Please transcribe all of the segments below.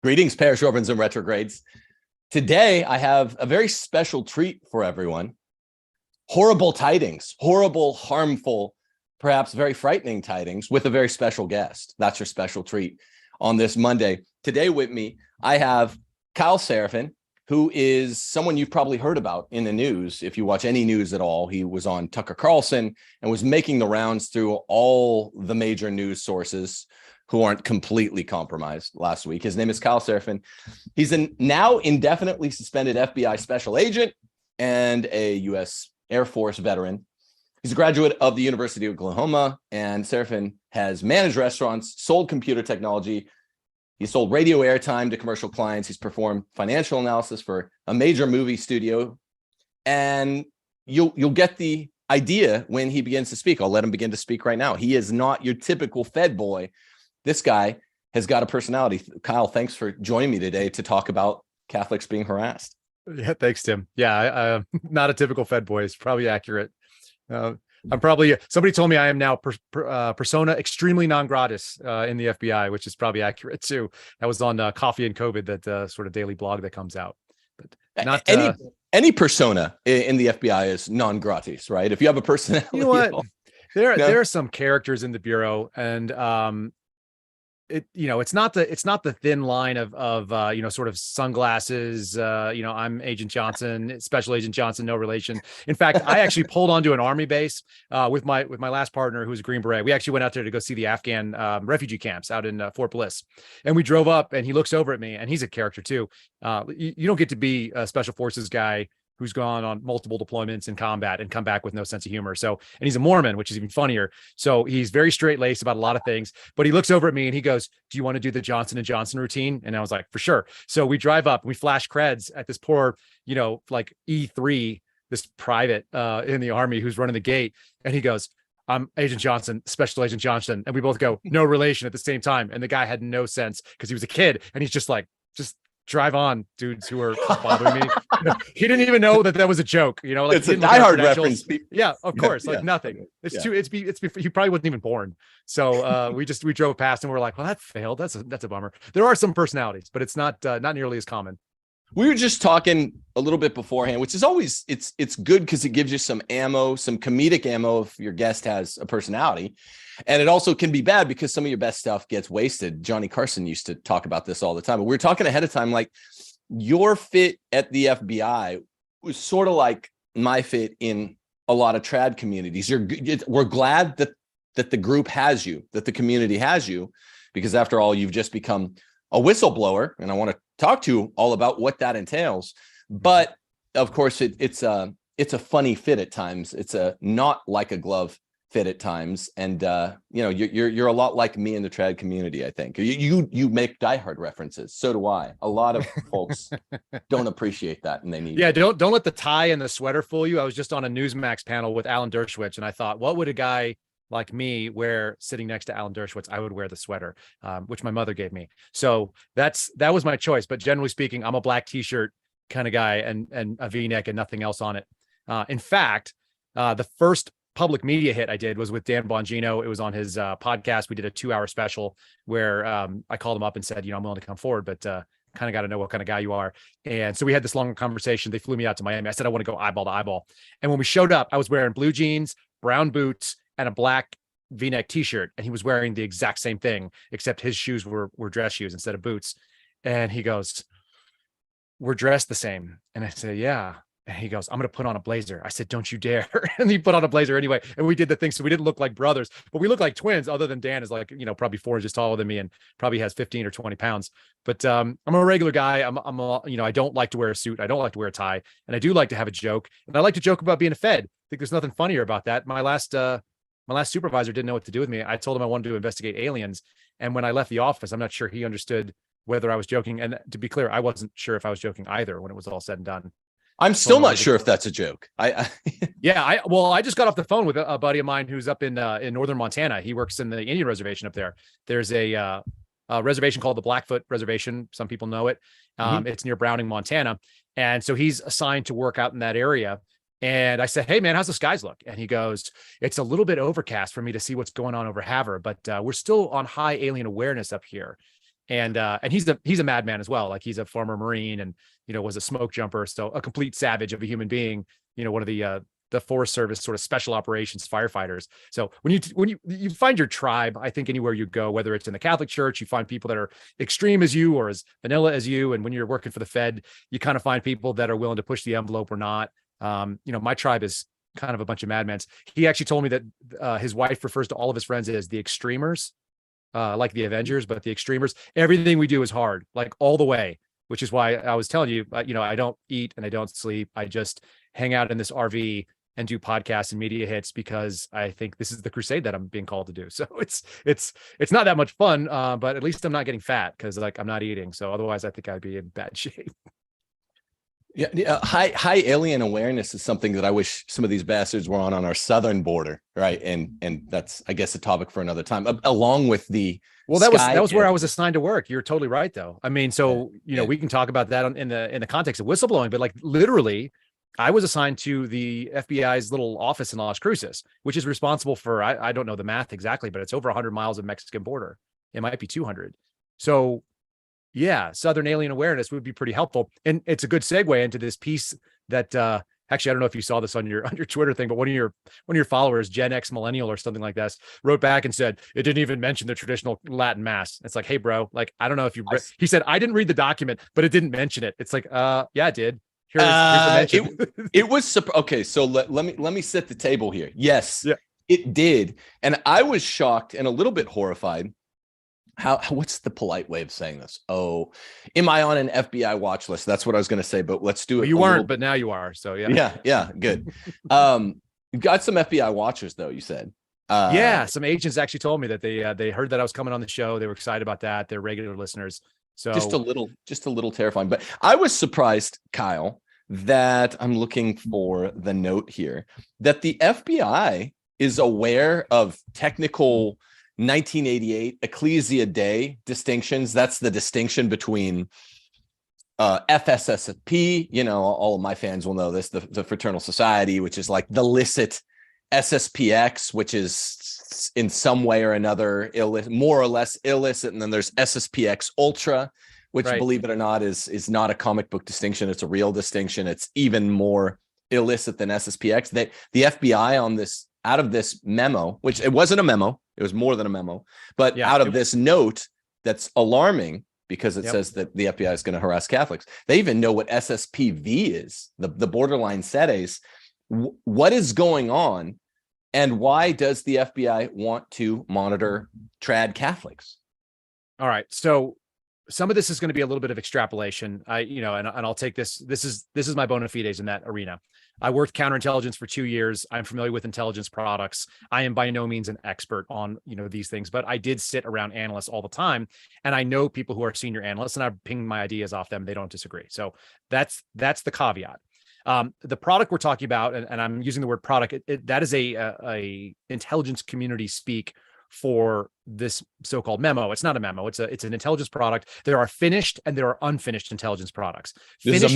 Greetings, parish orphans and retrogrades. Today, I have a very special treat for everyone. Horrible tidings, horrible, harmful, perhaps very frightening tidings with a very special guest. That's your special treat on this Monday. Today with me, I have Kyle Seraphin, who is someone you've probably heard about in the news. If you watch any news at all, he was on Tucker Carlson and was making the rounds through all the major news sources who aren't completely compromised last week. His name is Kyle Seraphin. He's a now indefinitely suspended FBI special agent and a U.S. Air Force veteran. He's a graduate of the University of Oklahoma, and Seraphin has managed restaurants, sold computer technology. He sold radio airtime to commercial clients. He's performed financial analysis for a major movie studio. And you'll get the idea when he begins to speak. I'll let him begin to speak right now. He is not your typical Fed boy. This guy has got a personality. Kyle, thanks for joining me today to talk about Catholics being harassed. Yeah, thanks, Tim. Yeah, I'm not a typical Fed boy. It's probably accurate. I'm probably, somebody told me I am now persona extremely non gratis in the FBI, which is probably accurate too. That was on Coffee and COVID, that sort of daily blog that comes out. But not any persona in the FBI is non gratis, right? If you have a personality, you know what? There are some characters in the bureau, and it's not the thin line of sort of sunglasses. I'm Agent Johnson, Special Agent Johnson, no relation. In fact, I actually pulled onto an army base with my last partner, who was a Green Beret. We actually went out there to go see the Afghan refugee camps out in Fort Bliss, and we drove up, and he looks over at me, and he's a character too. You don't get to be a special forces guy who's gone on multiple deployments in combat and come back with no sense of humor. So, and he's a Mormon, which is even funnier. So he's very straight-laced about a lot of things, but he looks over at me and he goes, "Do you want to do the Johnson & Johnson routine?" And I was like, "For sure." So we drive up and we flash creds at this poor, like E3, this private in the army who's running the gate. And he goes, "I'm Agent Johnson, Special Agent Johnson." And we both go, "No relation," at the same time. And the guy had no sense because he was a kid. And he's just like, just drive on, dudes who are bothering me. He didn't even know that was a joke. Like it's a diehard reference. Yeah, of course. Like nothing. It's too. It's before he probably wasn't even born. So we drove past and we're like, well, that failed. That's a bummer. There are some personalities, but it's not nearly as common. We were just talking a little bit beforehand, which is always it's good because it gives you some ammo, some comedic ammo if your guest has a personality. And it also can be bad because some of your best stuff gets wasted. Johnny Carson used to talk about this all the time. But we were talking ahead of time, like your fit at the FBI was sort of like my fit in a lot of trad communities. We're glad that the group has you, that the community has you, because after all, you've just become a whistleblower. And I want to talk to you all about what that entails. But of course, it's a funny fit at times. It's a not like a glove fit at times, and you're a lot like me in the trad community. I think you make diehard references. So do I. A lot of folks don't appreciate that, and they need. Yeah, don't let the tie and the sweater fool you. I was just on a Newsmax panel with Alan Dershowitz, and I thought, what would a guy like me wear sitting next to Alan Dershowitz? I would wear the sweater, which my mother gave me. So that was my choice. But generally speaking, I'm a black T-shirt kind of guy and a V-neck and nothing else on it. In fact, the first public media hit I did was with Dan Bongino. It was on his podcast. We did a 2-hour special where I called him up and said, I'm willing to come forward, but kind of got to know what kind of guy you are. And so we had this long conversation. They flew me out to Miami. I said, I want to go eyeball to eyeball. And when we showed up, I was wearing blue jeans, brown boots, and a black V-neck T-shirt. And he was wearing the exact same thing, except his shoes were dress shoes instead of boots. And he goes, "We're dressed the same." And I said, "Yeah." And he goes, "I'm going to put on a blazer." I said, "Don't you dare." And he put on a blazer anyway. And we did the thing. So we didn't look like brothers, but we look like twins, other than Dan is like, probably 4 inches taller than me and probably has 15 or 20 pounds. But I'm a regular guy. I don't like to wear a suit. I don't like to wear a tie. And I do like to have a joke. And I like to joke about being a Fed. I think there's nothing funnier about that. My last supervisor didn't know what to do with me. I told him I wanted to investigate aliens. And when I left the office, I'm not sure he understood whether I was joking. And to be clear, I wasn't sure if I was joking either when it was all said and done. I'm still not sure if that's a joke. I just got off the phone with a buddy of mine who's up in northern Montana. He works in the Indian reservation up there. There's a reservation called the Blackfoot Reservation. Some people know it. It's near Browning, Montana. And so he's assigned to work out in that area. And I said, "Hey man, how's the skies look?" And he goes, "It's a little bit overcast for me to see what's going on over Havre, but we're still on high alien awareness up here." And he's a madman as well. Like, he's a former Marine and, was a smoke jumper. So a complete savage of a human being, one of the Forest Service sort of special operations firefighters. So when you find your tribe, I think anywhere you go, whether it's in the Catholic Church, you find people that are extreme as you or as vanilla as you. And when you're working for the Fed, you kind of find people that are willing to push the envelope or not. My tribe is kind of a bunch of madmen. He actually told me that his wife refers to all of his friends as the extremers, like the Avengers, but the extremers. Everything we do is hard, like all the way, which is why I was telling you, I don't eat and I don't sleep. I just hang out in this RV and do podcasts and media hits because I think this is the crusade that I'm being called to do. So it's not that much fun, but at least I'm not getting fat because I'm not eating. So otherwise, I think I'd be in bad shape. Yeah, high alien awareness is something that I wish some of these bastards were on our southern border, right? And that's, I guess, a topic for another time. Along with the that was where I was assigned to work. You're totally right, though. I mean, so we can talk about that in the context of whistleblowing, but like literally, I was assigned to the FBI's little office in Las Cruces, which is responsible for I don't know the math exactly, but it's over 100 miles of Mexican border. It might be 200. So yeah, Southern alien awareness would be pretty helpful. And it's a good segue into this piece that actually, I don't know if you saw this on your Twitter thing, but one of your followers, Gen X Millennial or something like this, wrote back and said, it didn't even mention the traditional Latin mass. It's like, hey, bro, like, I don't know if he said, I didn't read the document, but it didn't mention it. It's like, yeah, it did. Here's the mention. It was okay. So let me set the table here. Yes, yeah. It did. And I was shocked and a little bit horrified. What's the polite way of saying this? Oh, am I on an FBI watch list? That's what I was going to say, but let's do it. Well, you weren't, but now you are. So yeah. Yeah. Good. You've got some FBI watchers though, you said. Yeah. Some agents actually told me that they heard that I was coming on the show. They were excited about that. They're regular listeners. So just a little terrifying, but I was surprised, Kyle, that I'm looking for the note here that the FBI is aware of technical 1988 Ecclesia Day distinctions. That's the distinction between FSSP, all of my fans will know this, the Fraternal Society, which is like the licit, SSPX, which is in some way or another more or less illicit, and then there's SSPX Ultra, which, right, believe it or not, is not a comic book distinction. It's a real distinction. It's even more illicit than SSPX. The FBI on this, out of this memo, which it wasn't a memo, it was more than a memo, but out of this note that's alarming because it says that the FBI is going to harass Catholics. They even know what SSPV is, the borderline sedes. What is going on, and why does the FBI want to monitor trad Catholics? All right, so some of this is going to be a little bit of extrapolation. And I'll take this. This is my bona fides in that arena. I worked counterintelligence for 2 years. I'm familiar with intelligence products. I am by no means an expert on, these things, but I did sit around analysts all the time. And I know people who are senior analysts, and I ping my ideas off them. They don't disagree. So that's the caveat. The product we're talking about, and I'm using the word product, that is a intelligence community speak for this so-called memo. It's not a memo. It's an intelligence product. There are finished and there are unfinished intelligence products. This is a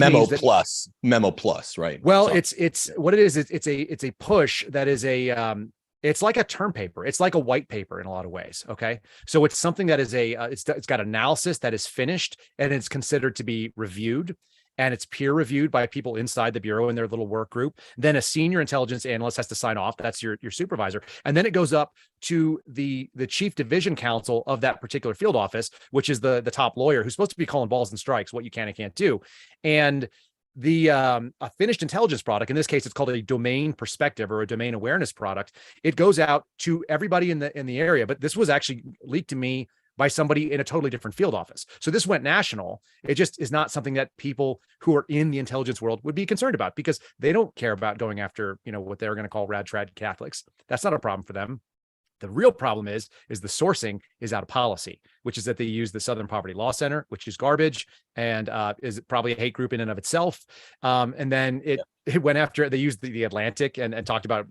memo plus, right? Well, it's what it is. It's a push that is it's like a term paper. It's like a white paper in a lot of ways. Okay. So it's something that is it's got analysis that is finished and it's considered to be reviewed. And it's peer reviewed by people inside the Bureau in their little work group. Then a senior intelligence analyst has to sign off. That's your supervisor. And then it goes up to the chief division counsel of that particular field office, which is the top lawyer who's supposed to be calling balls and strikes, what you can and can't do. And a finished intelligence product, in this case, it's called a domain perspective or a domain awareness product. It goes out to everybody in the area. But this was actually leaked to me by somebody in a totally different field office. So this went national. It just is not something that people who are in the intelligence world would be concerned about because they don't care about going after, what they're going to call rad trad Catholics. That's not a problem for them. The real problem is the sourcing is out of policy, which is that they use the Southern Poverty Law Center, which is garbage and is probably a hate group in and of itself. And then it went after, they used the Atlantic and talked about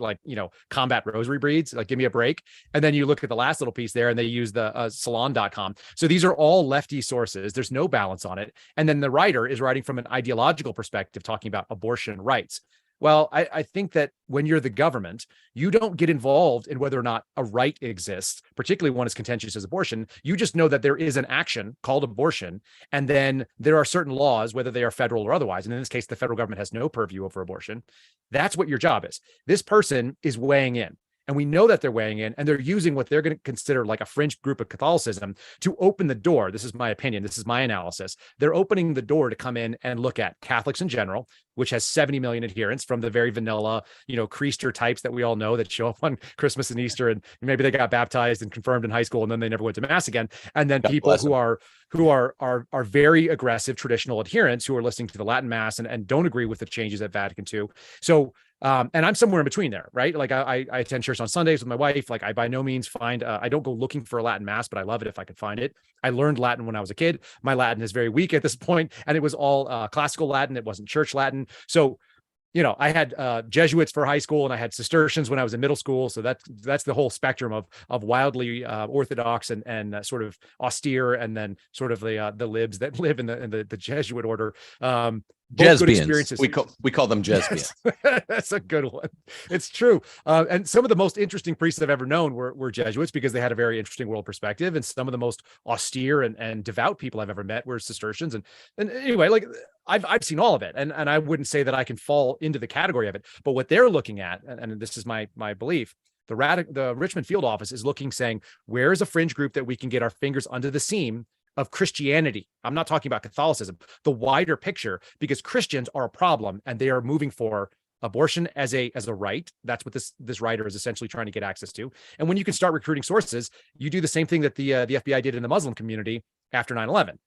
combat rosary breeds, like give me a break. And then you look at the last little piece there and they use the salon.com. So these are all lefty sources. There's no balance on it. And then the writer is writing from an ideological perspective, talking about abortion rights. Well, I think that when you're the government, you don't get involved in whether or not a right exists, particularly one as contentious as abortion. You just know that there is an action called abortion, and then there are certain laws, whether they are federal or otherwise. And in this case, the federal government has no purview over abortion. That's what your job is. This person is weighing in. And we know that they're weighing in, and they're using what they're going to consider like a fringe group of Catholicism to open the door. This is my opinion. This is my analysis. They're opening the door to come in and look at Catholics in general, which has 70 million adherents, from the very vanilla, creaster types that we all know that show up on Christmas and Easter, and maybe they got baptized and confirmed in high school, and then they never went to mass again. And then people who are very aggressive traditional adherents who are listening to the Latin mass and don't agree with the changes at Vatican II. So and I'm somewhere in between there, right? Like I attend church on Sundays with my wife. Like I by no means find, I don't go looking for a Latin mass, but I love it if I could find it. I learned Latin when I was a kid. My Latin is very weak at this point, and it was all classical Latin. It wasn't church Latin. So, I had Jesuits for high school, and I had Cistercians when I was in middle school. So that's the whole spectrum of wildly orthodox and sort of austere, and then sort of the libs that live in the Jesuit order. Jesbians. We call them Jesbians. Yes. That's a good one. It's true. And some of the most interesting priests I've ever known were Jesuits, because they had a very interesting world perspective. And some of the most austere and devout people I've ever met were Cistercians. And anyway, like I've seen all of it. And I wouldn't say that I can fall into the category of it. But what they're looking at, and this is my belief, the Richmond field office is looking, saying, where is a fringe group that we can get our fingers under the seam of Christianity? I'm not talking about Catholicism, the wider picture, because Christians are a problem, and they are moving for abortion as a right. That's what this writer is essentially trying to get access to. And when you can start recruiting sources, you do the same thing that the FBI did in the Muslim community after 9/11.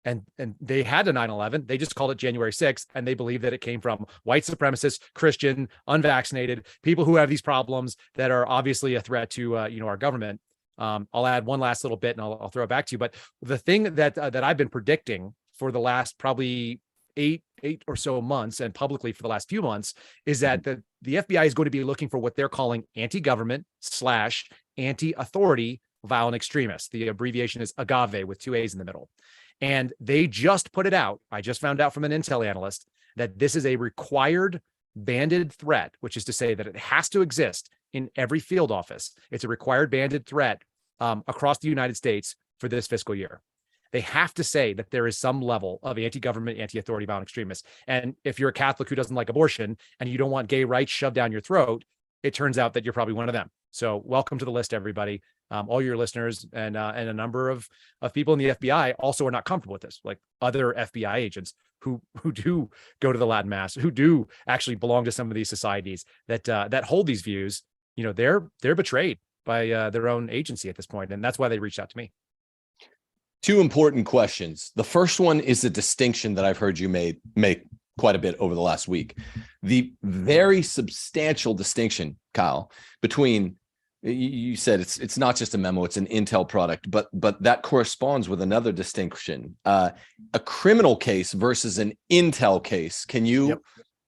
And they had a 9/11. They just called it January 6th, and they believe that it came from white supremacists, Christian, unvaccinated, people who have these problems that are obviously a threat to our government. I'll add one last little bit, and I'll throw it back to you. But the thing that I've been predicting for the last probably eight or so months, and publicly for the last few months, is that the FBI is going to be looking for what they're calling anti-government / anti-authority violent extremists. The abbreviation is AGAVE with 2 A's in the middle. And they just put it out. I just found out from an intel analyst that this is a required banded threat, which is to say that it has to exist in every field office. It's a required banded threat across the United States for this fiscal year. They have to say that there is some level of anti-government, anti-authority violent extremists. And if you're a Catholic who doesn't like abortion and you don't want gay rights shoved down your throat, it turns out that you're probably one of them. So welcome to the list, everybody. All your listeners and a number of people in the FBI also are not comfortable with this, like other FBI agents who do go to the Latin mass, who do actually belong to some of these societies that hold these views. They're betrayed by their own agency at this point, and that's why they reached out to me. Two important questions. The first one is a distinction that I've heard you make quite a bit over the last week. The very substantial distinction, Kyle, between, you said it's not just a memo, it's an intel product, but that corresponds with another distinction, a criminal case versus an intel case. Can you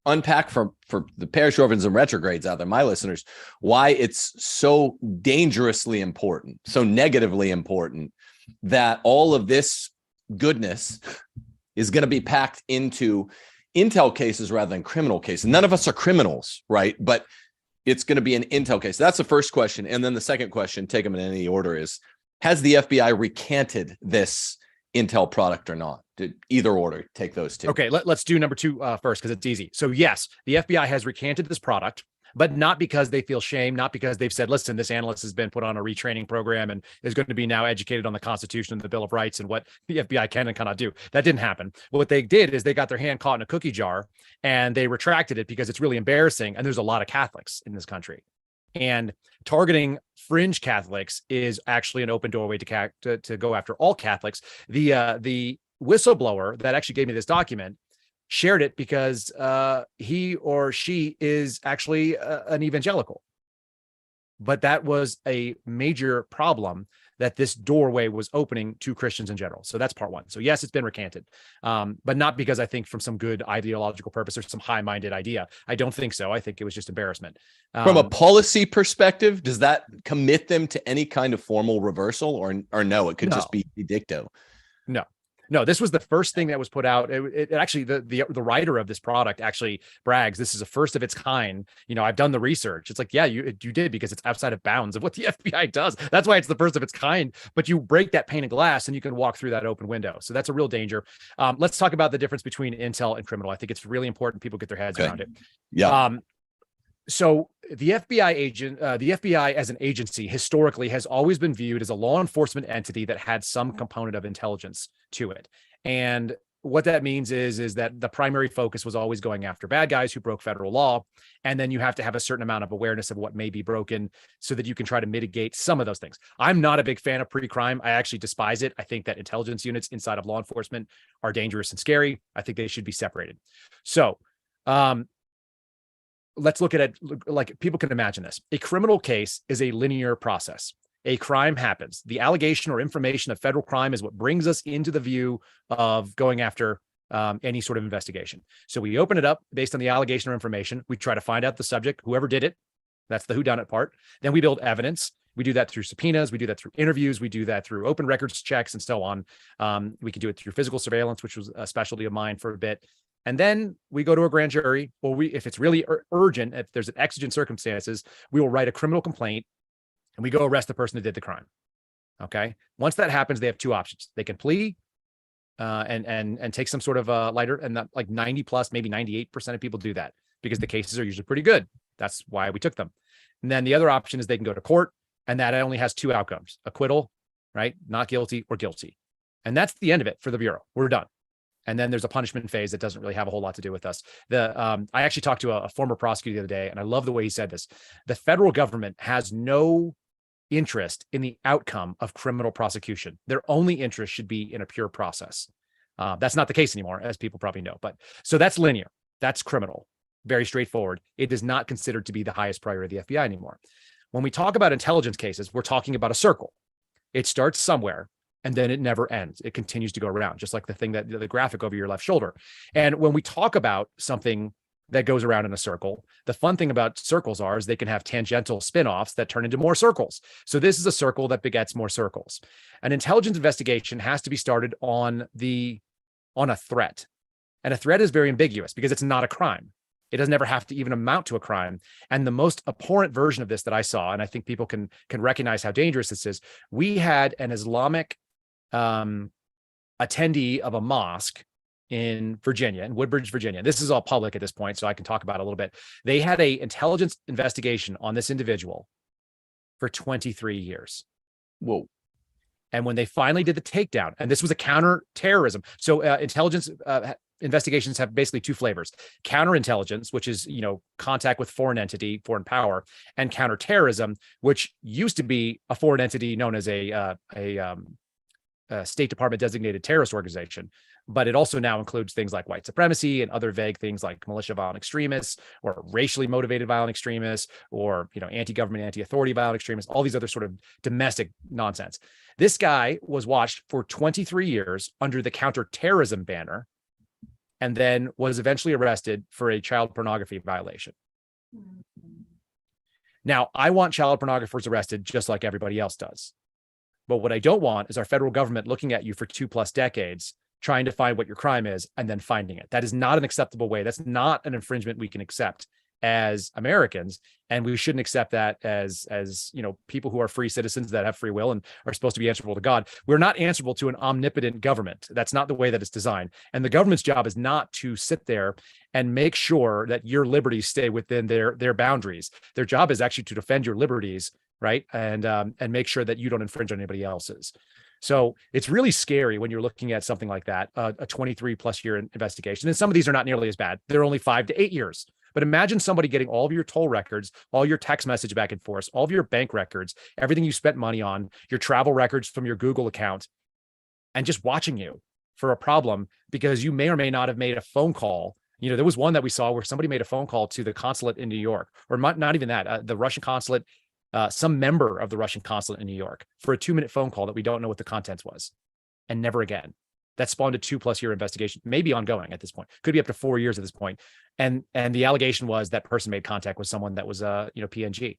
unpack for the parish orphans and retrogrades out there, my listeners, why it's so dangerously important, so negatively important, that all of this goodness is going to be packed into intel cases rather than criminal cases? None of us are criminals, right? But it's going to be an intel case. That's the first question. And then the second question, take them in any order, is, has the FBI recanted this intel product or not? Either order, take those two. Okay, let's do number two first, because it's easy. So yes, the FBI has recanted this product, but not because they feel shame, not because they've said, listen, this analyst has been put on a retraining program and is going to be now educated on the Constitution and the Bill of Rights and what the FBI can and cannot do. That didn't happen. What they did is they got their hand caught in a cookie jar and they retracted it because it's really embarrassing. And there's a lot of Catholics in this country. And targeting fringe Catholics is actually an open doorway to go after all Catholics. The whistleblower that actually gave me this document shared it because he or she is actually an evangelical. But that was a major problem that this doorway was opening to Christians in general. So that's part one. So yes, it's been recanted, but not because I think from some good ideological purpose or some high-minded idea. I don't think so. I think it was just embarrassment. From a policy perspective, does that commit them to any kind of formal reversal, or no? It could just be edicto. No. No, this was the first thing that was put out. It actually, the writer of this product actually brags, this is a first of its kind. You know, I've done the research. It's like, yeah, you did, because it's outside of bounds of what the FBI does. That's why it's the first of its kind. But you break that pane of glass and you can walk through that open window. So that's a real danger. Let's talk about the difference between intel and criminal. I think it's really important people get their heads around it. Yeah. So the FBI as an agency historically has always been viewed as a law enforcement entity that had some component of intelligence to it. And what that means is that the primary focus was always going after bad guys who broke federal law. And then you have to have a certain amount of awareness of what may be broken so that you can try to mitigate some of those things. I'm not a big fan of pre-crime. I actually despise it. I think that intelligence units inside of law enforcement are dangerous and scary. I think they should be separated. So, let's look at it like people can imagine this. A criminal case is a linear process. A crime happens. The allegation or information of federal crime is what brings us into the view of going after any sort of investigation. So we open it up based on the allegation or information. We try to find out the subject, whoever did it. That's the whodunit part. Then we build evidence. We do that through subpoenas. We do that through interviews. We do that through open records checks and so on. We can do it through physical surveillance, which was a specialty of mine for a bit. And then we go to a grand jury, or if it's really urgent, if there's an exigent circumstances, we will write a criminal complaint and we go arrest the person who did the crime. Okay. Once that happens, they have two options. They can plea and take some sort of lighter, and that, like 90 plus, maybe 98% of people do that because the cases are usually pretty good. That's why we took them. And then the other option is they can go to court, and that only has two outcomes: acquittal, right? Not guilty, or guilty. And that's the end of it for the Bureau. We're done. And then there's a punishment phase that doesn't really have a whole lot to do with us. I actually talked to a former prosecutor the other day, and I love the way he said this. The federal government has no interest in the outcome of criminal prosecution. Their only interest should be in a pure process. That's not the case anymore, as people probably know. But so that's linear. That's criminal. Very straightforward. It is not considered to be the highest priority of the FBI anymore. When we talk about intelligence cases, we're talking about a circle. It starts somewhere, and then it never ends. It continues to go around, just like the thing that the graphic over your left shoulder. And when we talk about something that goes around in a circle, the fun thing about circles is they can have tangential spin-offs that turn into more circles. So this is a circle that begets more circles. An intelligence investigation has to be started on a threat. And a threat is very ambiguous because it's not a crime. It doesn't ever have to even amount to a crime. And the most abhorrent version of this that I saw, and I think people can recognize how dangerous this is, we had an Islamic attendee of a mosque in Virginia, in Woodbridge, Virginia. This is all public at this point, so I can talk about it a little bit. They had an intelligence investigation on this individual for 23 years. Whoa. And when they finally did the takedown, and this was a counterterrorism. So intelligence investigations have basically two flavors: counterintelligence, which is, contact with foreign entity, foreign power, and counterterrorism, which used to be a foreign entity known as a State Department designated terrorist organization. But it also now includes things like white supremacy and other vague things like militia violent extremists, or racially motivated violent extremists, or, anti-government, anti-authority violent extremists, all these other sort of domestic nonsense. This guy was watched for 23 years under the counterterrorism banner, and then was eventually arrested for a child pornography violation. Now, I want child pornographers arrested just like everybody else does. But what I don't want is our federal government looking at you for 2+ decades, trying to find what your crime is and then finding it. That is not an acceptable way. That's not an infringement we can accept as Americans. And we shouldn't accept that as people who are free citizens that have free will and are supposed to be answerable to God. We're not answerable to an omnipotent government. That's not the way that it's designed. And the government's job is not to sit there and make sure that your liberties stay within their boundaries. Their job is actually to defend your liberties, right? And make sure that you don't infringe on anybody else's. So it's really scary when you're looking at something like that, a 23+ year investigation. And some of these are not nearly as bad. They're only 5 to 8 years. But imagine somebody getting all of your toll records, all your text message back and forth, all of your bank records, everything you spent money on, your travel records from your Google account, and just watching you for a problem because you may or may not have made a phone call. There was one that we saw where somebody made a phone call to the consulate in New York, or not even that, the Russian consulate, some member of the Russian consulate in New York, for a 2-minute phone call that we don't know what the contents was, and never again. That spawned a 2+ year investigation, maybe ongoing at this point, could be up to 4 years at this point. And the allegation was that person made contact with someone that was PNG.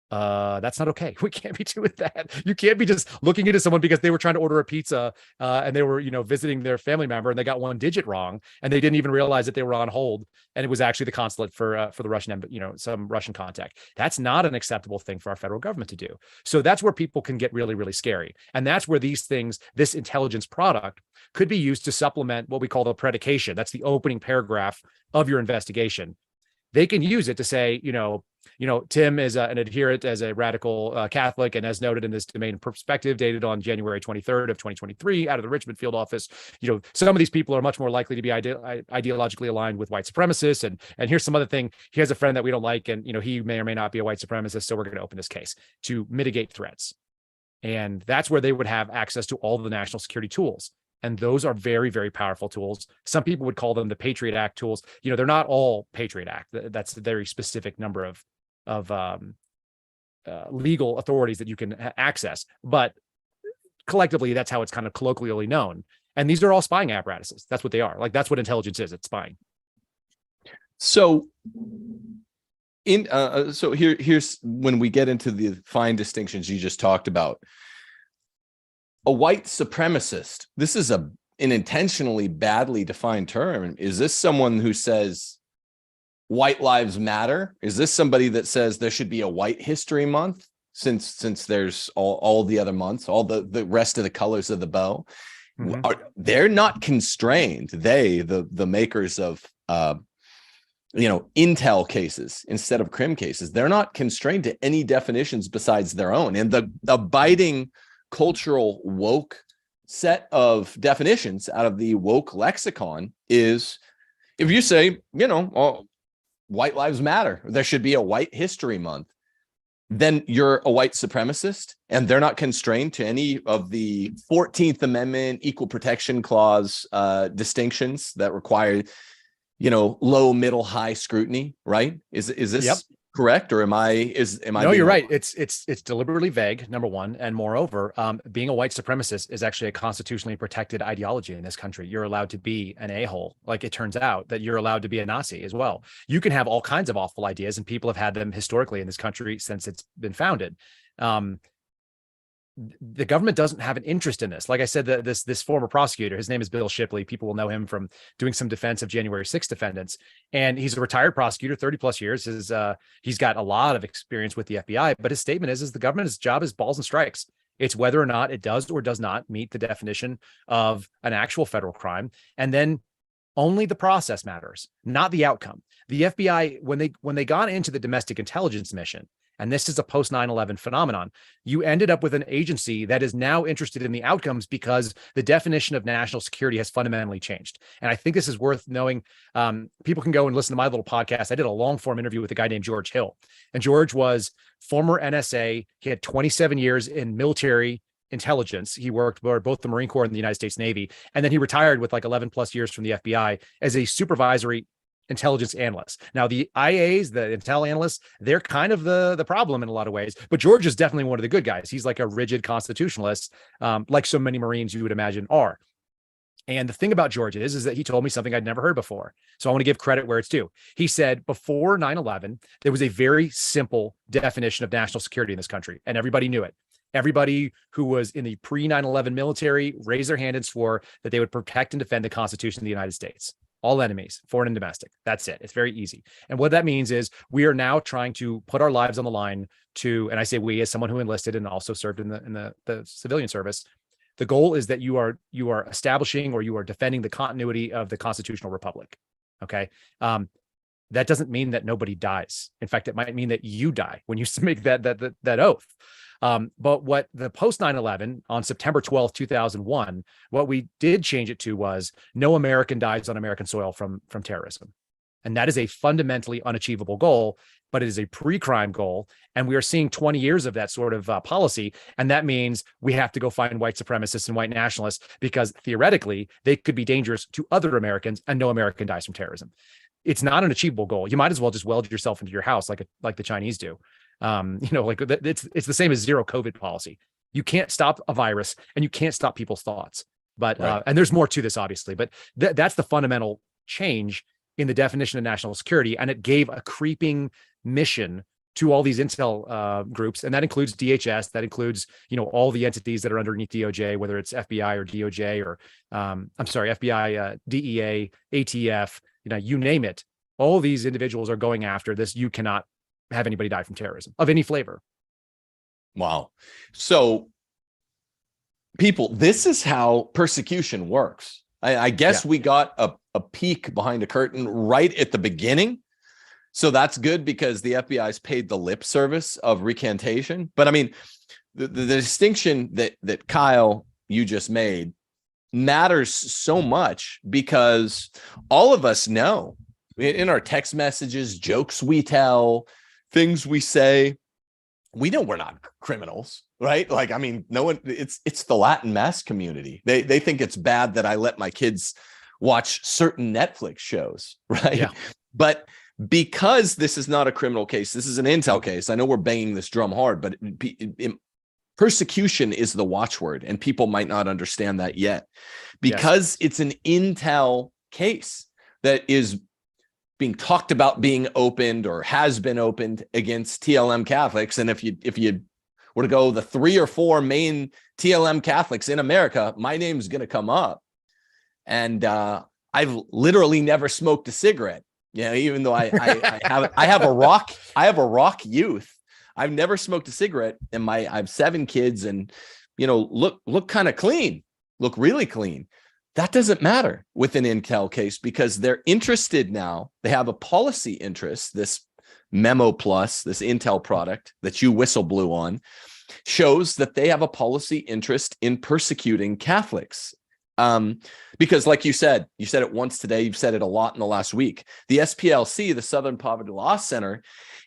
that's not okay. We can't be doing that. You can't be just looking into someone because they were trying to order a pizza and they were, visiting their family member and they got one digit wrong and they didn't even realize that they were on hold and it was actually the consulate for the Russian, some Russian contact. That's not an acceptable thing for our federal government to do. So that's where people can get really, really scary. And that's where these things, this intelligence product could be used to supplement what we call the predication. That's the opening paragraph of your investigation. They can use it to say, Tim is an adherent as a radical Catholic, and as noted in this domain perspective dated on January 23rd of 2023 out of the Richmond field office, some of these people are much more likely to be ideologically aligned with white supremacists. And here's some other thing. He has a friend that we don't like, and he may or may not be a white supremacist. So we're going to open this case to mitigate threats. And that's where they would have access to all the national security tools. And those are very, very powerful tools. Some people would call them the Patriot Act tools. They're not all Patriot Act. That's a very specific number of legal authorities that you can access. But collectively, that's how it's kind of colloquially known. And these are all spying apparatuses. That's what they are. Like, that's what intelligence is. It's spying. So here's when we get into the fine distinctions you just talked about. A white supremacist, this is an intentionally badly defined term. Is this someone who says white lives matter? Is this somebody that says there should be a white history month since there's all the other months, all the rest of the colors of the bow? Mm-hmm. They're not constrained. The makers of intel cases instead of crim cases, they're not constrained to any definitions besides their own. And the abiding cultural woke set of definitions out of the woke lexicon is, if you say, white lives matter, there should be a white history month, then you're a white supremacist, and they're not constrained to any of the 14th Amendment equal protection clause distinctions that require, low, middle, high scrutiny, right? Is this yep. correct, or am I? No, you're right. It's deliberately vague, number one, and moreover, being a white supremacist is actually a constitutionally protected ideology in this country. You're allowed to be an a-hole. Like, it turns out that you're allowed to be a Nazi as well. You can have all kinds of awful ideas, and people have had them historically in this country since it's been founded. The government doesn't have an interest in this. Like I said, this former prosecutor, his name is Bill Shipley. People will know him from doing some defense of January 6th defendants. And he's a retired prosecutor, 30 plus years. He's got a lot of experience with the FBI, but his statement is the government's job is balls and strikes. It's whether or not it does or does not meet the definition of an actual federal crime. And then only the process matters, not the outcome. The FBI, when they got into the domestic intelligence mission, and this is a post 9/11 phenomenon, you ended up with an agency that is now interested in the outcomes because the definition of national security has fundamentally changed. And I think this is worth knowing. People can go and listen to my little podcast. I did a long form interview with a guy named George Hill. And George was former NSA. He had 27 years in military intelligence. He worked for both the Marine Corps and the United States Navy. And then he retired with like 11 plus years from the FBI as a supervisory intelligence analysts. Now, the IAs, the intel analysts, they're kind of the problem in a lot of ways, but George is definitely one of the good guys. He's like a rigid constitutionalist, like so many Marines you would imagine are. And the thing about George is that he told me something I'd never heard before. So I want to give credit where it's due. He said before 9/11, there was a very simple definition of national security in this country, and everybody knew it. Everybody who was in the pre-9/11 military raised their hand and swore that they would protect and defend the Constitution of the United States. All enemies, foreign and domestic. That's it. It's very easy. And what that means is we are now trying to put our lives on the line to, and I say we as someone who enlisted and also served in the civilian service, the goal is that you are establishing or you are defending the continuity of the constitutional republic. Okay. That doesn't mean that nobody dies. In fact, it might mean that you die when you make that oath. But what the post 9/11 on September 12th, 2001, what we did change it to was no American dies on American soil from terrorism. And that is a fundamentally unachievable goal, but it is a pre-crime goal. And we are seeing 20 years of that sort of policy. And that means we have to go find white supremacists and white nationalists because theoretically they could be dangerous to other Americans and no American dies from terrorism. It's not an achievable goal. You might as well just weld yourself into your house like the Chinese do. It's the same as zero COVID policy. You can't stop a virus and you can't stop people's thoughts. But right. And there's more to this, obviously, but that's the fundamental change in the definition of national security. And it gave a creeping mission to all these intel groups, and that includes DHS, that includes, all the entities that are underneath DOJ, whether it's FBI or DOJ or FBI, DEA, ATF, you name it. All these individuals are going after this. You cannot have anybody die from terrorism of any flavor. Wow. So people, this is how persecution works. I guess we got a peek behind a curtain right at the beginning. So that's good because the FBI's paid the lip service of recantation. But I mean, the distinction that Kyle, you just made matters so much because all of us know in our text messages, jokes we tell, things we say, we know we're not criminals, right? Like, I mean, no one, it's the Latin mass community. They think it's bad that I let my kids watch certain Netflix shows, right? Yeah. But because this is not a criminal case, this is an intel case. I know we're banging this drum hard, but persecution is the watchword, and people might not understand that yet. Because it's an intel case that is being talked about being opened or has been opened against TLM Catholics. And if you were to go the 3 or 4 main TLM Catholics in America, my name's going to come up. And I've literally never smoked a cigarette. Even though I have a rock youth, I've never smoked a cigarette, and I have 7 kids, and look kind of clean, look really clean. That doesn't matter with an intel case because they're interested now. They have a policy interest. This Memo Plus, this intel product that you whistle blew on, shows that they have a policy interest in persecuting Catholics. Because like you said it once today, you've said it a lot in the last week. The SPLC, the Southern Poverty Law Center,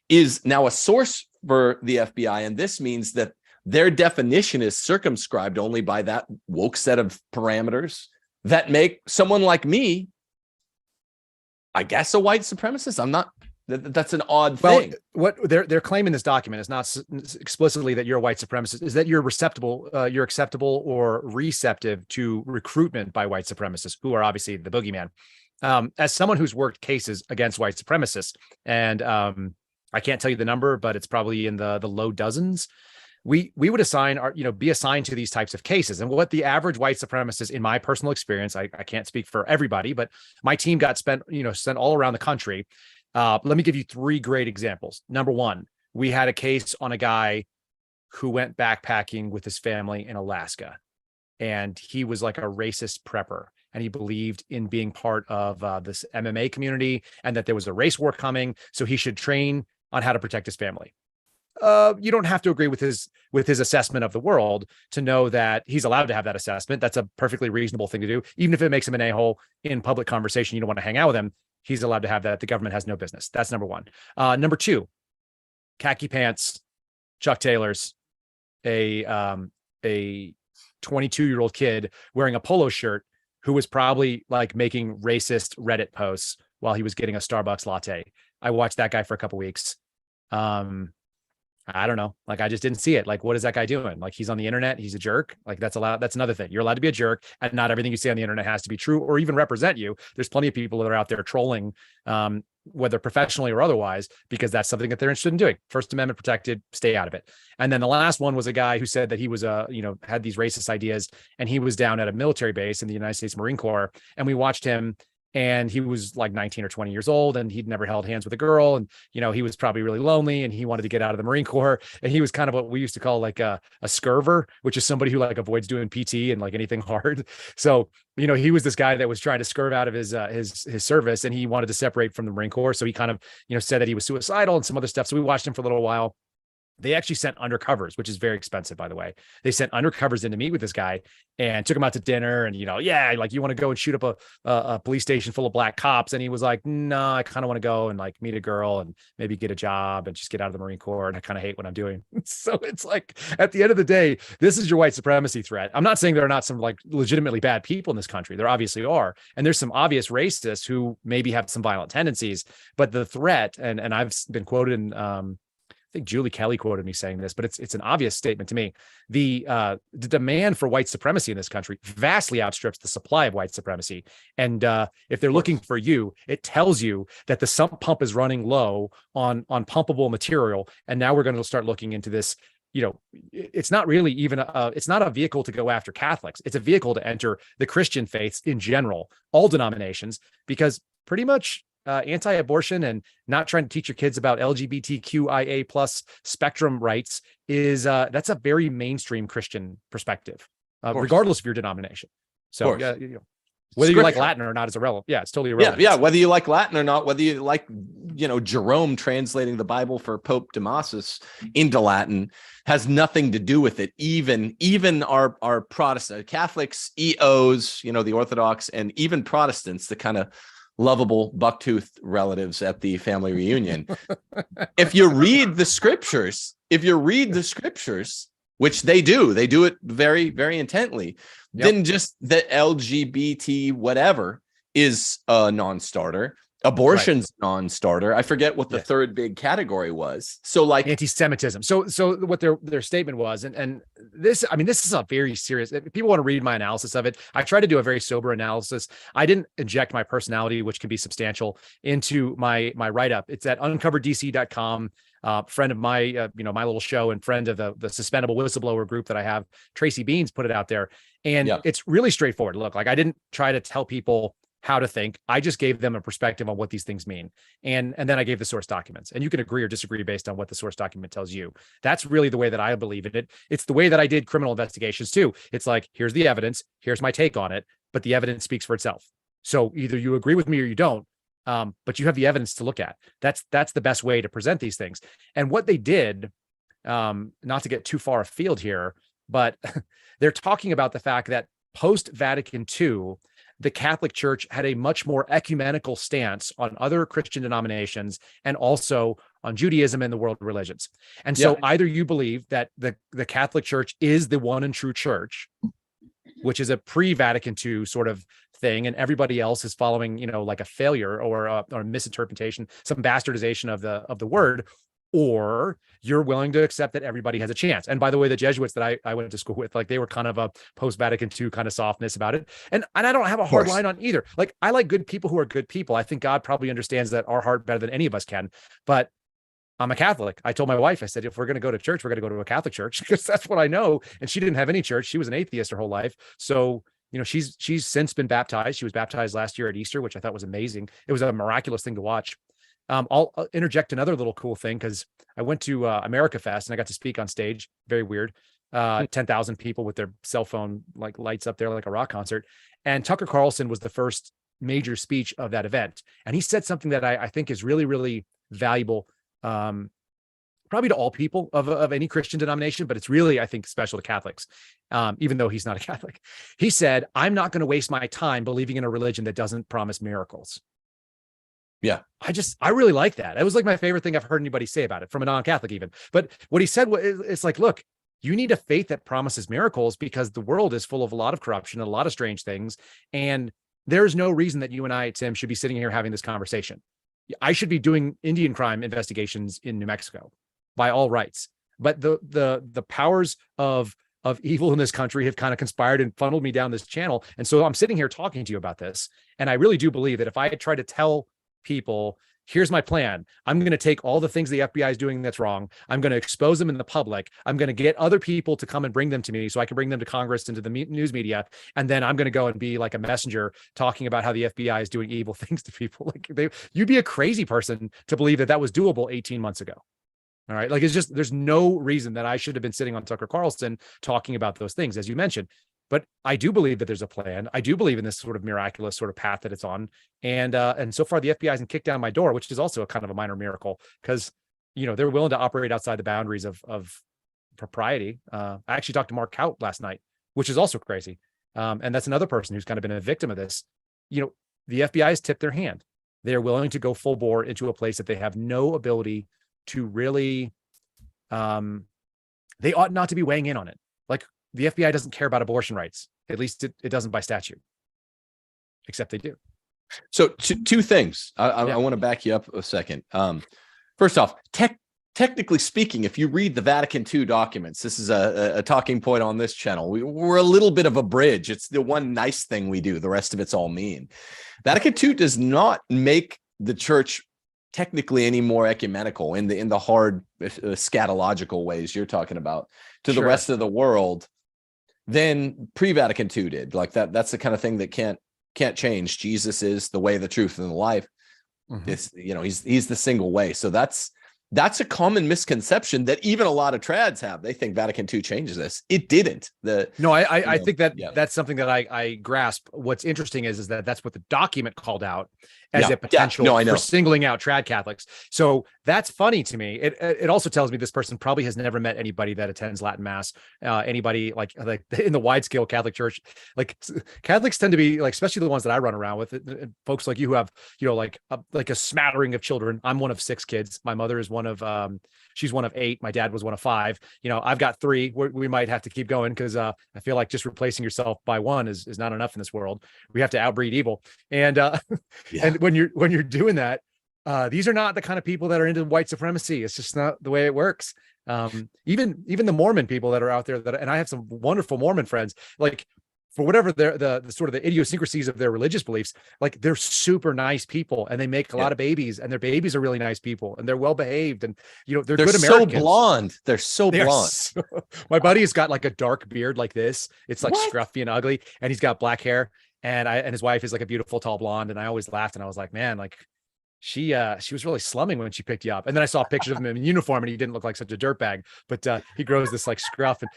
is now a source for the FBI. And this means that their definition is circumscribed only by that woke set of parameters that make someone like me, I guess, a white supremacist. I'm not. That's an odd thing. What they're claiming in this document is not explicitly that you're a white supremacist, is that you're acceptable or receptive to recruitment by white supremacists, who are obviously the boogeyman. As someone who's worked cases against white supremacists, and I can't tell you the number, but it's probably in the low dozens. We would be assigned to these types of cases. And what the average white supremacist, in my personal experience, I can't speak for everybody, but my team got sent all around the country. Let me give you 3 great examples. Number 1, we had a case on a guy who went backpacking with his family in Alaska, and he was like a racist prepper, and he believed in being part of this MMA community and that there was a race war coming, so he should train on how to protect his family. You don't have to agree with his assessment of the world to know that he's allowed to have that assessment. That's a perfectly reasonable thing to do. Even if it makes him an a-hole in public conversation, you don't want to hang out with him. He's allowed to have that. The government has no business. That's number 1. Number 2, khaki pants, Chuck Taylors, a 22-year-old kid wearing a polo shirt who was probably like making racist Reddit posts while he was getting a Starbucks latte. I watched that guy for a couple weeks. I don't know. Like, I just didn't see it. Like, what is that guy doing? Like, he's on the internet. He's a jerk. Like, that's allowed. That's another thing. You're allowed to be a jerk, and not everything you say on the internet has to be true or even represent you. There's plenty of people that are out there trolling, whether professionally or otherwise, because that's something that they're interested in doing. First Amendment protected, stay out of it. And then the last one was a guy who said that he was had these racist ideas, and he was down at a military base in the United States Marine Corps. And we watched him, and he was like 19 or 20 years old, and he'd never held hands with a girl. And, he was probably really lonely, and he wanted to get out of the Marine Corps. And he was kind of what we used to call like a scurver, which is somebody who like avoids doing PT and like anything hard. So, he was this guy that was trying to scurve out of his service, and he wanted to separate from the Marine Corps. So he kind of, said that he was suicidal and some other stuff. So we watched him for a little while. They actually sent undercovers, which is very expensive, by the way. They sent undercovers in to meet with this guy and took him out to dinner. And, like, you want to go and shoot up a police station full of black cops. And he was like, no, I kind of want to go and like meet a girl and maybe get a job and just get out of the Marine Corps. And I kind of hate what I'm doing. So it's like, at the end of the day, this is your white supremacy threat. I'm not saying there are not some like legitimately bad people in this country. There obviously are. And there's some obvious racists who maybe have some violent tendencies, but the threat, and I've been quoted in, think Julie Kelly quoted me saying this, but it's an obvious statement to me. The demand for white supremacy in this country vastly outstrips the supply of white supremacy. And if they're looking for you, it tells you that the sump pump is running low on pumpable material. And now we're going to start looking into this. It's not really even it's not a vehicle to go after Catholics. It's a vehicle to enter the Christian faiths in general, all denominations, because pretty much anti-abortion and not trying to teach your kids about LGBTQIA plus spectrum rights is that's a very mainstream Christian perspective, regardless of your denomination. So whether you like Latin or not is irrelevant. Yeah, it's totally irrelevant. Yeah, whether you like Latin or not, whether you like, Jerome translating the Bible for Pope Damasus into Latin has nothing to do with it. Even our Protestant Catholics, EOs, the Orthodox, and even Protestants, the kind of lovable bucktooth relatives at the family reunion. If you read the scriptures, which they do it very, very intently, then just the LGBT whatever is a non-starter. Abortion's non-starter. I forget what the third big category was. So like anti-Semitism. So what their statement was, and this, this is a very serious, if people want to read my analysis of it, I try to do a very sober analysis. I didn't inject my personality, which can be substantial, into my write-up. It's at uncoverdc.com. Friend of my, my little show and friend of the suspendable whistleblower group that I have, Tracy Beans, put it out there. And it's really straightforward. Look, like I didn't try to tell people how to think. I just gave them a perspective on what these things mean. And then I gave the source documents, and you can agree or disagree based on what the source document tells you. That's really the way that I believe in it. It's the way that I did criminal investigations too. It's like, here's the evidence, here's my take on it, but the evidence speaks for itself. So either you agree with me or you don't. But you have the evidence to look at. That's the best way to present these things. And what they did, not to get too far afield here, but they're talking about the fact that post Vatican II, the Catholic Church had a much more ecumenical stance on other Christian denominations and also on Judaism and the world religions. And so either you believe that the Catholic Church is the one and true church, which is a pre-Vatican II sort of thing, and everybody else is following, like a failure or a misinterpretation, some bastardization of the word, or you're willing to accept that everybody has a chance. And by the way, the Jesuits that I went to school with, like they were kind of a post-Vatican II kind of softness about it. And I don't have a hard line on either. Like I like good people who are good people. I think God probably understands that our heart better than any of us can. But I'm a Catholic. I told my wife, I said, if we're going to go to church, we're going to go to a Catholic church, because that's what I know. And she didn't have any church. She was an atheist her whole life. So, she's since been baptized. She was baptized last year at Easter, which I thought was amazing. It was a miraculous thing to watch. I'll interject another little cool thing, because I went to America Fest and I got to speak on stage. Very weird. 10,000 people with their cell phone like lights up there like a rock concert. And Tucker Carlson was the first major speech of that event. And he said something that I think is really, really valuable, probably to all people of any Christian denomination, but it's really, I think, special to Catholics, even though he's not a Catholic. He said, I'm not going to waste my time believing in a religion that doesn't promise miracles. Yeah. I really like that. It was like my favorite thing I've heard anybody say about it, from a non-Catholic even. But what he said was, it's like, look, you need a faith that promises miracles, because the world is full of a lot of corruption and a lot of strange things. And there's no reason that you and I, Tim, should be sitting here having this conversation. I should be doing Indian crime investigations in New Mexico by all rights. But the powers of evil in this country have kind of conspired and funneled me down this channel. And so I'm sitting here talking to you about this. And I really do believe that if I had tried to tell people, here's my plan, I'm going to take all the things the FBI is doing that's wrong, I'm going to expose them in the public, I'm going to get other people to come and bring them to me so I can bring them to Congress and to the news media, and then I'm going to go and be like a messenger talking about how the FBI is doing evil things to people. Like you'd be a crazy person to believe that was doable 18 months ago. All right. Like, it's just, there's no reason that I should have been sitting on Tucker Carlson talking about those things, as you mentioned. But I do believe that there's a plan. I do believe in this sort of miraculous sort of path that it's on. And so far the FBI hasn't kicked down my door, which is also a kind of a minor miracle, because, they're willing to operate outside the boundaries of propriety. I actually talked to Mark Kaut last night, which is also crazy. And that's another person who's kind of been a victim of this. The FBI has tipped their hand. They're willing to go full bore into a place that they have no ability to really, they ought not to be weighing in on it. Like, the FBI doesn't care about abortion rights. At least it doesn't by statute, except they do. So two things. I want to back you up a second. First off, technically speaking, if you read the Vatican II documents, this is a talking point on this channel. We're a little bit of a bridge. It's the one nice thing we do. The rest of it's all mean. Vatican II does not make the church technically any more ecumenical in the hard scatological ways you're talking about to the rest of the world than pre-Vatican II did. Like that's the kind of thing that can't change. Jesus is the way, the truth, and the life. It's, you know, he's the single way. So that's a common misconception that even a lot of trads have. They think Vatican II changes this. It didn't. I think that's something that I grasp. What's interesting is that that's what the document called out as a potential for singling out trad Catholics. So that's funny to me. It also tells me this person probably has never met anybody that attends Latin Mass, anybody like in the wide scale Catholic Church. Like Catholics tend to be like, especially the ones that I run around with, folks like you who have, you know, like a smattering of children. I'm one of 6 kids. My mother is one of she's one of 8. My dad was one of 5. You know, I've got 3. We might have to keep going because I feel like just replacing yourself by one is not enough in this world. We have to outbreed evil. And and when you're doing that, these are not the kind of people that are into white supremacy. It's just not the way it works. Even the Mormon people that are out there and I have some wonderful Mormon friends, like for whatever the sort of the idiosyncrasies of their religious beliefs, like they're super nice people and they make a lot of babies and their babies are really nice people and they're well behaved and, you know, they're good Americans. So blonde. They're so blonde. My buddy has got like a dark beard like this. It's like scruffy and ugly and he's got black hair and his wife is like a beautiful tall blonde. And I always laughed and I was like, man, like she was really slumming when she picked you up. And then I saw pictures of him in uniform and he didn't look like such a dirtbag, but he grows this like scruff and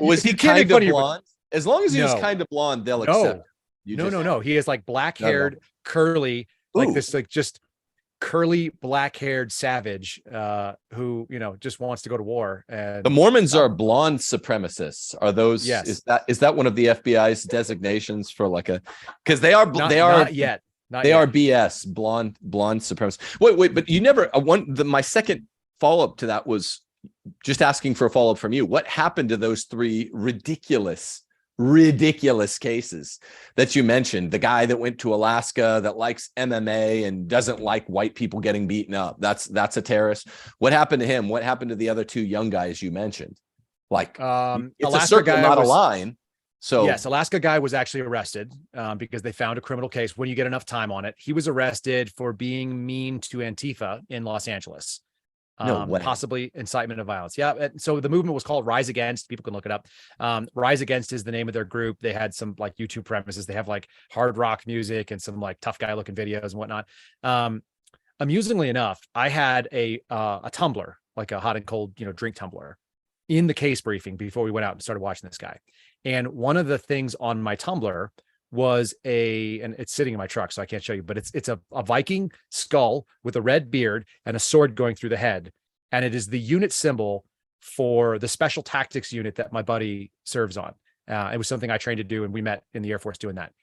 was he kind of blonde? As long as he was kind of blonde, they'll accept. No. He is like black-haired, curly, like this, like just curly, black-haired savage who, you know, just wants to go to war. And the Mormons are blonde supremacists. Are those? Yes. Is that one of the FBI's designations for like because they are not yet. They are BS blonde supremacists. Wait, but you never my second follow-up to that was just asking for a follow-up from you. What happened to those 3 ridiculous cases that you mentioned? The guy that went to Alaska that likes MMA and doesn't like white people getting beaten up. That's a terrorist. What happened to him? What happened to the other 2 young guys you mentioned? Like it's Alaska a circle, not a line. So yes, Alaska guy was actually arrested because they found a criminal case. When you get enough time on it, he was arrested for being mean to Antifa in Los Angeles. No way. Possibly incitement of violence. Yeah. And so the movement was called Rise Against. People can look it up. Rise Against is the name of their group. They had some like YouTube premises. They have like hard rock music and some like tough guy looking videos and whatnot. Amusingly enough, I had a tumbler, like a hot and cold, you know, drink tumbler in the case briefing before we went out and started watching this guy. And one of the things on my tumbler was and it's sitting in my truck, so I can't show you, but it's a Viking skull with a red beard and a sword going through the head. And it is the unit symbol for the special tactics unit that my buddy serves on. It was something I trained to do, and we met in the Air Force doing that.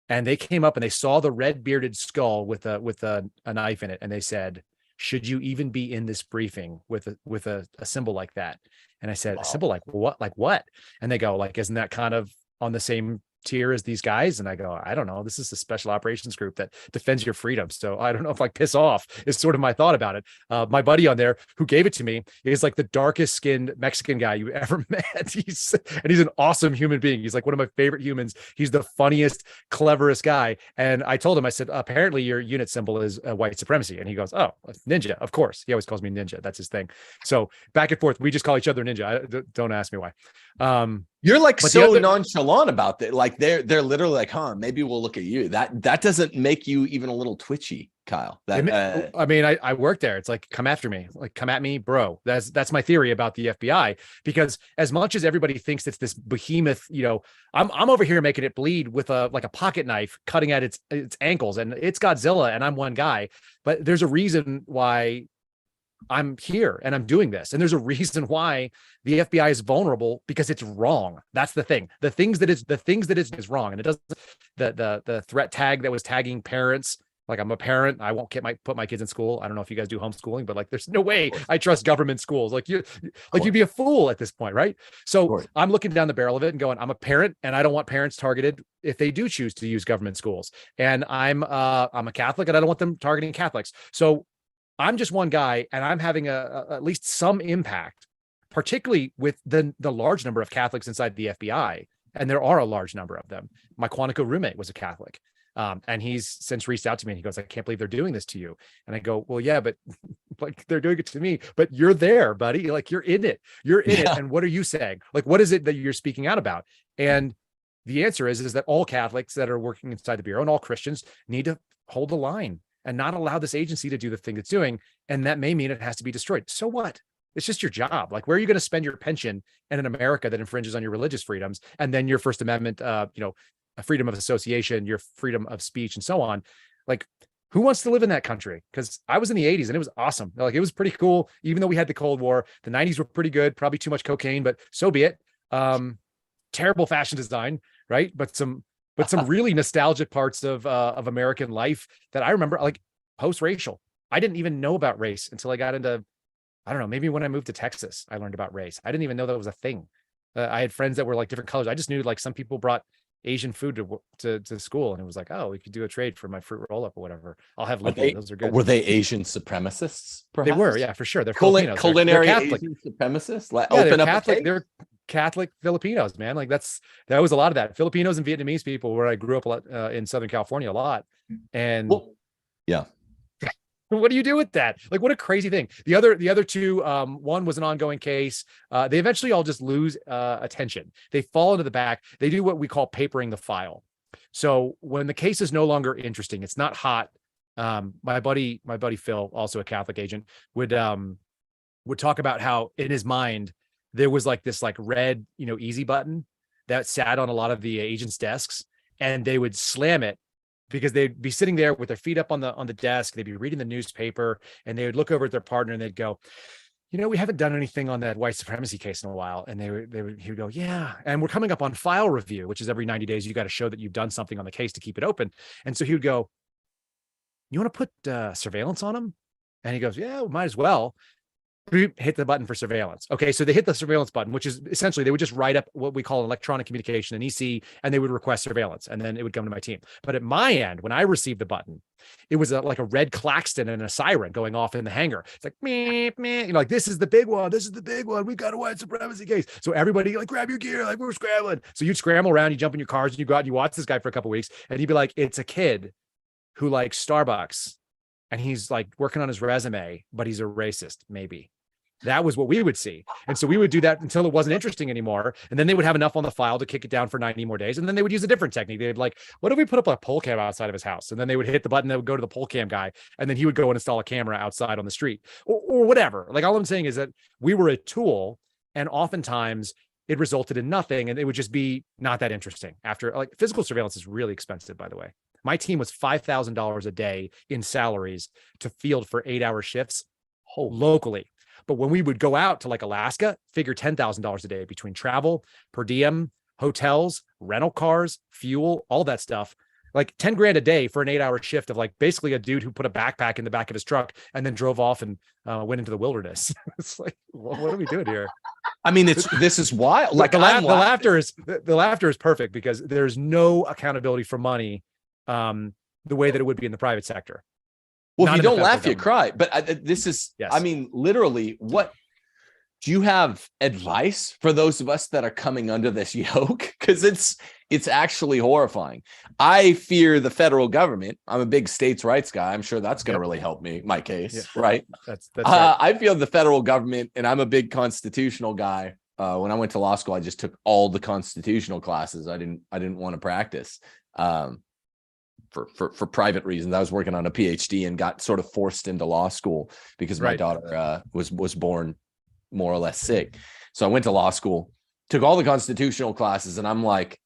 And they came up and they saw the red bearded skull with a knife in it. And they said, should you even be in this briefing with a symbol like that? And I said, a symbol like what? Like what? And they go, like, isn't that kind of on the same tier as these guys? And I go, I don't know. This is a special operations group that defends your freedom. So I don't know if I piss off is sort of my thought about it. My buddy on there who gave it to me is like the darkest skinned Mexican guy you ever met. He's an awesome human being. He's like one of my favorite humans. He's the funniest, cleverest guy. And I told him, I said, apparently your unit symbol is white supremacy. And he goes, oh, ninja. Of course. He always calls me ninja. That's his thing. So back and forth, we just call each other ninja. Don't ask me why. You're like so nonchalant about that. Like they're literally like, maybe we'll look at you. That doesn't make you even a little twitchy, Kyle. I mean, I work there. It's like, come after me, like come at me, bro. That's my theory about the FBI, because as much as everybody thinks it's this behemoth, you know, I'm over here making it bleed with a pocket knife cutting at its ankles, and it's Godzilla and I'm one guy, but there's a reason why I'm here and I'm doing this. And there's a reason why the FBI is vulnerable, because it's wrong. That's the thing. The things that is wrong. And it doesn't, the threat tag that was tagging parents, like I'm a parent, I won't put my kids in school. I don't know if you guys do homeschooling, but like, there's no way I trust government schools. Like you'd be a fool at this point. Right. So I'm looking down the barrel of it and going, I'm a parent and I don't want parents targeted if they do choose to use government schools. And I'm a Catholic and I don't want them targeting Catholics. So I'm just one guy, and I'm having at least some impact, particularly with the large number of Catholics inside the FBI. And there are a large number of them. My Quantico roommate was a Catholic. And he's since reached out to me and he goes, I can't believe they're doing this to you. And I go, well, yeah, but like they're doing it to me, but you're there, buddy. Like you're in it. You're in it. And what are you saying? Like, what is it that you're speaking out about? And the answer is that all Catholics that are working inside the Bureau and all Christians need to hold the line and not allow this agency to do the thing it's doing. And that may mean it has to be destroyed. So what? It's just your job. Like, where are you going to spend your pension in an America that infringes on your religious freedoms? And then your First Amendment, freedom of association, your freedom of speech, and so on. Like, who wants to live in that country? Because I was in the 80s and it was awesome. Like, it was pretty cool. Even though we had the Cold War, the 90s were pretty good, probably too much cocaine, but so be it. Terrible fashion design, right? But some really nostalgic parts of American life that I remember, like post-racial. I didn't even know about race until I got into, I don't know, maybe when I moved to Texas, I learned about race. I didn't even know that was a thing. I had friends that were like different colors. I just knew like some people brought Asian food to school, and it was like, oh, we could do a trade for my fruit roll up or whatever. I'll have Lincoln. Those are good. Were they Asian supremacists? Perhaps? They were, yeah, for sure. They're Filipinos. Culinary they're Catholic. Asian supremacists. They're Catholic. They're Catholic Filipinos, man. Like that was a lot of that. Filipinos and Vietnamese people, where I grew up a lot, in Southern California a lot. And yeah. What do you do with that? Like, what a crazy thing. The other two, one was an ongoing case. They eventually all just lose attention. They fall into the back. They do what we call papering the file. So when the case is no longer interesting, it's not hot. My buddy Phil, also a Catholic agent, would talk about how in his mind there was like this like red, easy button that sat on a lot of the agents' desks, and they would slam it because they'd be sitting there with their feet up on the desk. They'd be reading the newspaper, and they would look over at their partner and they'd go, we haven't done anything on that white supremacy case in a while. And he would go, yeah. And we're coming up on file review, which is every 90 days. You got to show that you've done something on the case to keep it open. And so he would go, you want to put surveillance on him? And he goes, yeah, we might as well. Hit the button for surveillance. Okay, so they hit the surveillance button, which is essentially they would just write up what we call electronic communication, an EC, and they would request surveillance, and then it would come to my team. But at my end, when I received the button, it was like a red klaxon and a siren going off in the hangar. It's like, meh, meh. Like, this is the big one. This is the big one. We got a white supremacy case. So everybody, like, grab your gear. Like, we're scrambling. So you'd scramble around, you jump in your cars, and you go out and you watch this guy for a couple of weeks, and he'd be like, it's a kid who likes Starbucks, and he's like working on his resume, but he's a racist, maybe. That was what we would see. And so we would do that until it wasn't interesting anymore. And then they would have enough on the file to kick it down for 90 more days. And then they would use a different technique. They'd like, what if we put up a pole cam outside of his house? And then they would hit the button that would go to the pole cam guy. And then he would go and install a camera outside on the street or whatever. Like, all I'm saying is that we were a tool, and oftentimes it resulted in nothing. And it would just be not that interesting after. Like, physical surveillance is really expensive, by the way. My team was $5,000 a day in salaries to field for 8-hour shifts locally. But when we would go out to like Alaska, figure $10,000 a day between travel, per diem, hotels, rental cars, fuel, all that stuff. Like 10 grand a day for an 8-hour shift of like basically a dude who put a backpack in the back of his truck and then drove off and went into the wilderness. It's like, what are we doing here? I mean, this is wild. Like, the laughter is perfect because there's no accountability for money the way that it would be in the private sector. Well, if you don't laugh, you cry. But this is, yes. I mean, literally, what do you have advice for those of us that are coming under this yoke? Because it's actually horrifying. I fear the federal government. I'm a big states' rights guy. I'm sure that's going to really help my case, right? That's right. I feel the federal government, and I'm a big constitutional guy. When I went to law school, I just took all the constitutional classes. I didn't want to practice. For private reasons. I was working on a PhD and got sort of forced into law school because my daughter was born more or less sick. So I went to law school, took all the constitutional classes, and I'm like,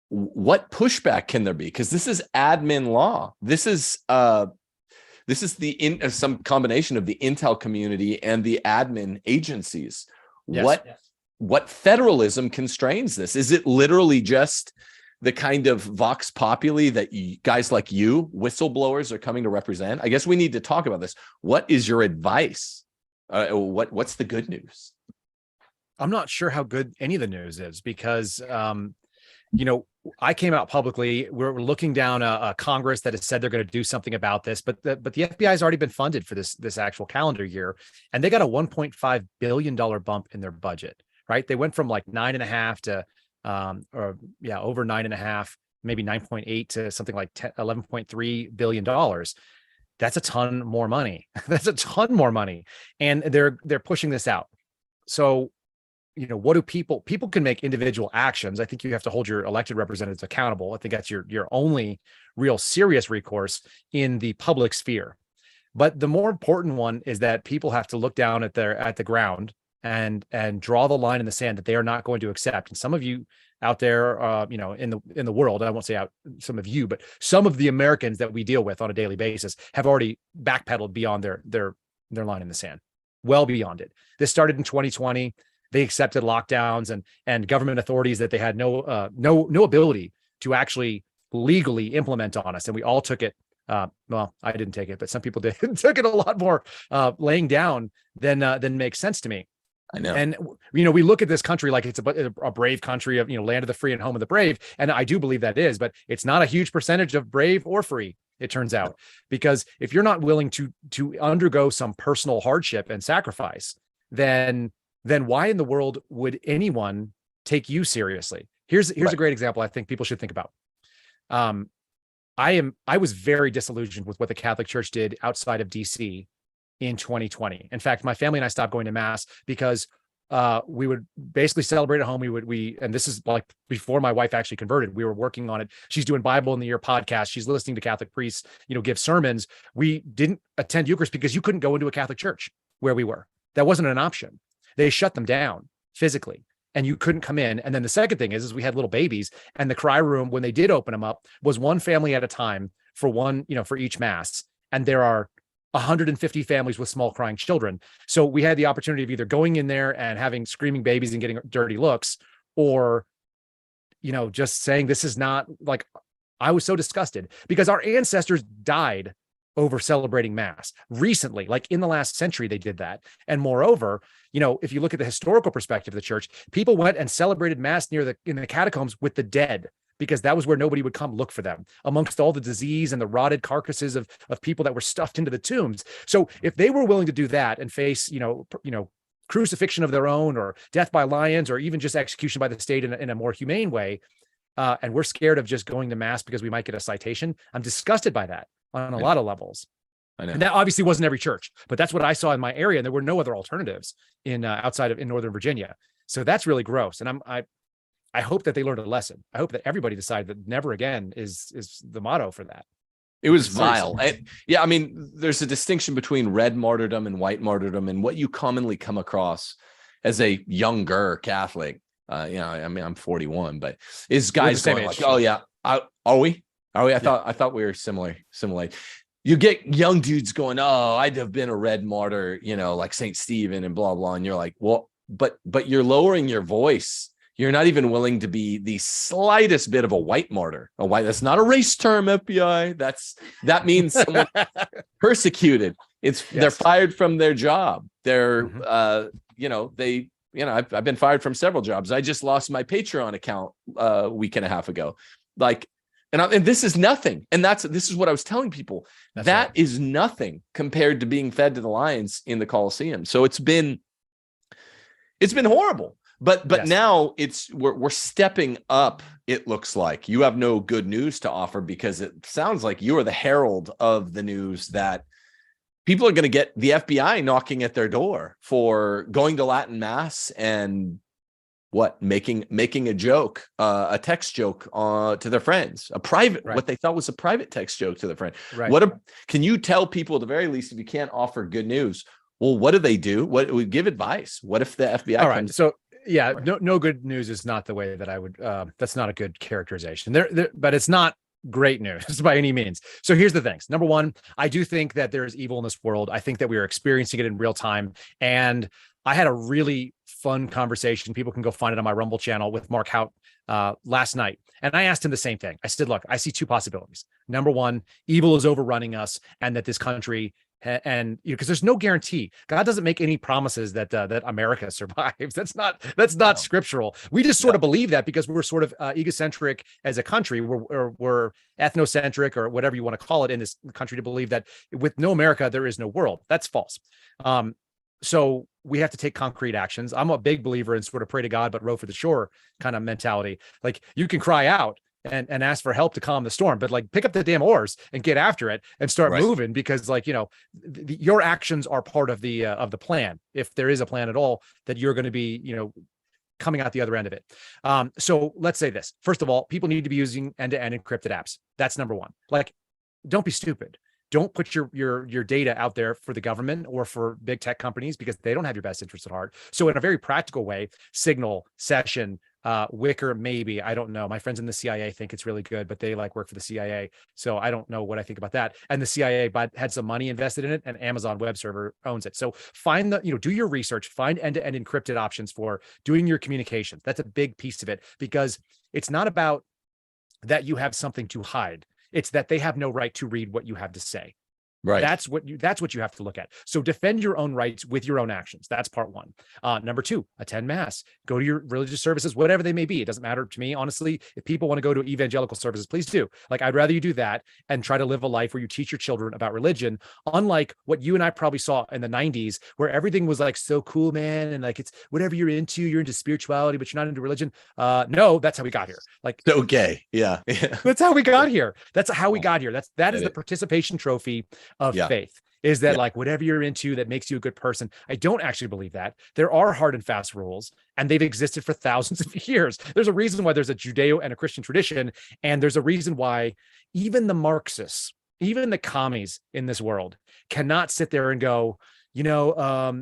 what pushback can there be? Because this is admin law. This is some combination of the intel community and the admin agencies. Yes. What federalism constrains this? Is it literally just the kind of vox populi that guys like you, whistleblowers, are coming to represent? I guess we need to talk about this. What is your advice? What's the good news? I'm not sure how good any of the news is because, I came out publicly. We're looking down a Congress that has said they're going to do something about this, but the FBI has already been funded for this actual calendar year, and they got a $1.5 billion bump in their budget. Right? They went from like 9.5 to over 9.5, maybe 9.8 to something like $11.3 billion. That's a ton more money. That's a ton more money, and they're pushing this out. So, what do people can make individual actions. I think you have to hold your elected representatives accountable. I think that's your only real serious recourse in the public sphere. But the more important one is that people have to look down at the ground and draw the line in the sand that they are not going to accept. And some of you out there, in the world, I won't say out some of you, but some of the Americans that we deal with on a daily basis have already backpedaled beyond their line in the sand, well beyond it. This started in 2020. They accepted lockdowns and government authorities that they had no ability to actually legally implement on us, and we all took it. Well, I didn't take it, but some people did took it a lot more laying down than makes sense to me. I know. And we look at this country like it's a brave country of land of the free and home of the brave, and I do believe that is, but it's not a huge percentage of brave or free, it turns out, because if you're not willing to undergo some personal hardship and sacrifice, then why in the world would anyone take you seriously? Here's a great example I think people should think about. I was very disillusioned with what the Catholic Church did outside of DC in 2020. In fact, my family and I stopped going to mass because we would basically celebrate at home. And this is like before my wife actually converted, we were working on it. She's doing Bible in the Year podcast. She's listening to Catholic priests, give sermons. We didn't attend Eucharist because you couldn't go into a Catholic church where we were. That wasn't an option. They shut them down physically and you couldn't come in. And then the second thing is we had little babies, and the cry room, when they did open them up, was one family at a time for each mass. And there are 150 families with small crying children. So we had the opportunity of either going in there and having screaming babies and getting dirty looks, or, just saying, this is not like, I was so disgusted because our ancestors died over celebrating mass recently, like in the last century, they did that. And moreover, if you look at the historical perspective of the church, people went and celebrated mass in the catacombs with the dead, because that was where nobody would come look for them amongst all the disease and the rotted carcasses of people that were stuffed into the tombs. So if they were willing to do that and face, crucifixion of their own, or death by lions, or even just execution by the state in a more humane way, and we're scared of just going to mass because we might get a citation, I'm disgusted by that on a lot of levels. I know. And that obviously wasn't every church, but that's what I saw in my area. And there were no other alternatives in Northern Virginia. So that's really gross. And I hope that they learned a lesson. I hope that everybody decided that never again is the motto for that. It was vile. There's a distinction between red martyrdom and white martyrdom, and what you commonly come across as a younger Catholic. I'm 41, but is guys going like, oh yeah, are we? I thought we were similar. You get young dudes going, oh, I'd have been a red martyr, like St. Stephen and blah, blah. And you're like, well, but you're lowering your voice. You're not even willing to be the slightest bit of a white martyr. That's not a race term, FBI. That means someone persecuted. They're fired from their job. They're, I've been fired from several jobs. I just lost my Patreon account a week and a half ago. And this is nothing. And this is what I was telling people. That is nothing compared to being fed to the lions in the Colosseum. So it's been horrible. But yes. Now we're stepping up. It looks like you have no good news to offer, because it sounds like you are the herald of the news that people are going to get the FBI knocking at their door for going to Latin mass and making a joke, a text joke to their friends, what they thought was a private text joke to their friend. Right. Can you tell people, at the very least, if you can't offer good news, well, what do they do? What would give advice? What if the FBI comes? Right. So yeah, no good news is not the way that I would, that's not a good characterization there, but it's not great news by any means. So here's the things. Number one, I do think that there is evil in this world. I think that we are experiencing it in real time. And I had a really fun conversation. People can go find it on my Rumble channel with Mark Hout last night. And I asked him the same thing. I said, look, I see two possibilities. Number one, evil is overrunning us, and that this country And because there's no guarantee. God doesn't make any promises that that America survives. That's not scriptural. We just sort of believe that because we're sort of egocentric as a country. We're ethnocentric, or whatever you want to call it, in this country, to believe that with no America there is no world. That's false. So we have to take concrete actions. I'm a big believer in sort of pray to God but row for the shore kind of mentality. Like, you can cry out and ask for help to calm the storm, but like, pick up the damn oars and get after it and start moving, because like, your actions are part of the plan, if there is a plan at all, that you're going to be, coming out the other end of it. So let's say this. First of all, people need to be using end-to-end encrypted apps. That's number one. Like, don't be stupid. Don't put your data out there for the government or for big tech companies, because they don't have your best interest at heart. So in a very practical way, Signal, Session, Wicker, maybe, I don't know. My friends in the CIA think it's really good, but they like work for the CIA. So I don't know what I think about that. And the CIA had some money invested in it, and Amazon Web Server owns it. So find do your research, find end-to-end encrypted options for doing your communications. That's a big piece of it, because it's not about that you have something to hide. It's that they have no right to read what you have to say. Right. That's what you have to look at. So defend your own rights with your own actions. That's part one. Number two, attend mass, go to your religious services, whatever they may be. It doesn't matter to me, honestly. If people want to go to evangelical services, please do. Like, I'd rather you do that and try to live a life where you teach your children about religion, unlike what you and I probably saw in the 90s, where everything was like so cool, man. And like, it's whatever you're into spirituality, but you're not into religion. No, that's how we got here. Like, so gay. Yeah. That's how we got here. That's how we got here. That is the participation trophy of faith, is that like, whatever you're into that makes you a good person. I don't actually believe that. There are hard and fast rules, and they've existed for thousands of years. There's a reason why there's a Judeo and a Christian tradition, and there's a reason why even the Marxists, even the commies in this world, cannot sit there and go, like,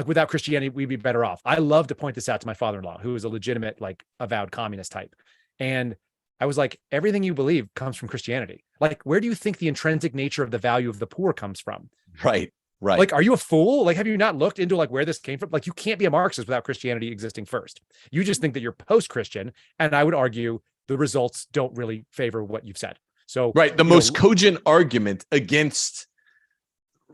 without Christianity, we'd be better off. I love to point this out to my father-in-law, who is a legitimate, like, avowed communist type. And I was like, everything you believe comes from Christianity. Like, where do you think the intrinsic nature of the value of the poor comes from? Right. Like, are you a fool? Like, have you not looked into like where this came from? Like, you can't be a Marxist without Christianity existing first. You just think that you're post-Christian. And I would argue the results don't really favor what you've said. So, the most cogent argument against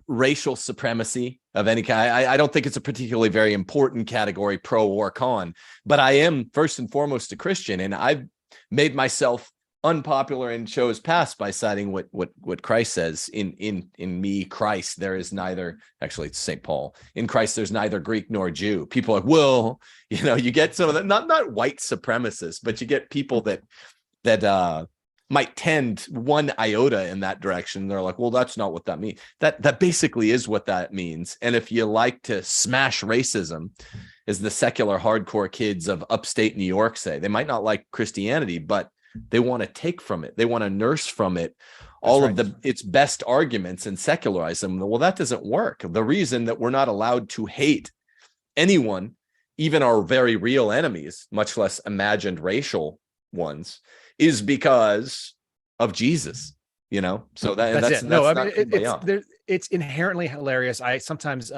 racial supremacy of any kind, I don't think it's a particularly very important category, pro or con, but I am first and foremost a Christian, and I've made myself unpopular in shows past by citing what Christ says in me, Christ, there is neither, actually it's St. Paul, in Christ there's neither Greek nor Jew. People are like, well, you get some of that, not white supremacists, but you get people that might tend one iota in that direction. They're like, well, that's not what that means. That basically is what that means. And if you like to smash racism, as the secular hardcore kids of upstate New York say, they might not like Christianity, but they want to take from it. They want to nurse from it all of its best arguments and secularize them. Well, that doesn't work. The reason that we're not allowed to hate anyone, even our very real enemies, much less imagined racial ones, is because of Jesus. So that's it. No, I mean, it's inherently hilarious. I sometimes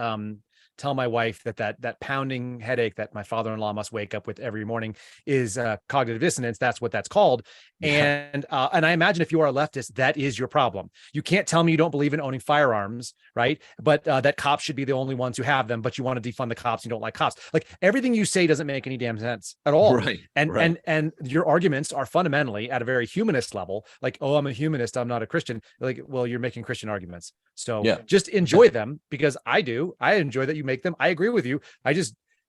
tell my wife that pounding headache that my father-in-law must wake up with every morning is cognitive dissonance. That's what that's called. Yeah. And I imagine if you are a leftist, that is your problem. You can't tell me you don't believe in owning firearms, right? But that cops should be the only ones who have them, but you want to defund the cops. You don't like cops. Like, everything you say doesn't make any damn sense at all. Right. And your arguments are fundamentally at a very humanist level. Like, oh, I'm a humanist, I'm not a Christian. Like, well, you're making Christian arguments. So just enjoy them, because I enjoy that you make them. I agree with you.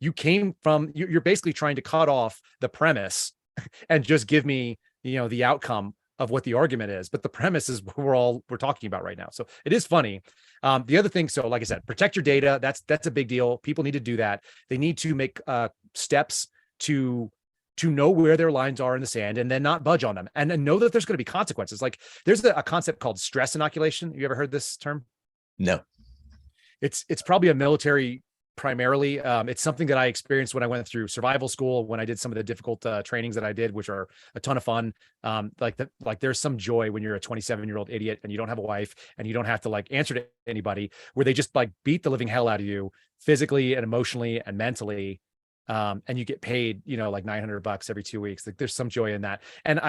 You're basically trying to cut off the premise and just give me, the outcome of what the argument is. But the premise is what we're talking about right now. So it is funny. The other thing, so like I said, protect your data. That's a big deal. People need to do that. They need to make steps to know where their lines are in the sand and then not budge on them, and then know that there's going to be consequences. Like, there's a concept called stress inoculation. You ever heard this term? No. It's probably a military primarily. It's something that I experienced when I went through survival school, when I did some of the difficult trainings that I did, which are a ton of fun. Like there's some joy when you're a 27-year-old idiot and you don't have a wife and you don't have to like answer to anybody, where they just like beat the living hell out of you physically and emotionally and mentally. And you get paid, like $900 every 2 weeks. Like, there's some joy in that. And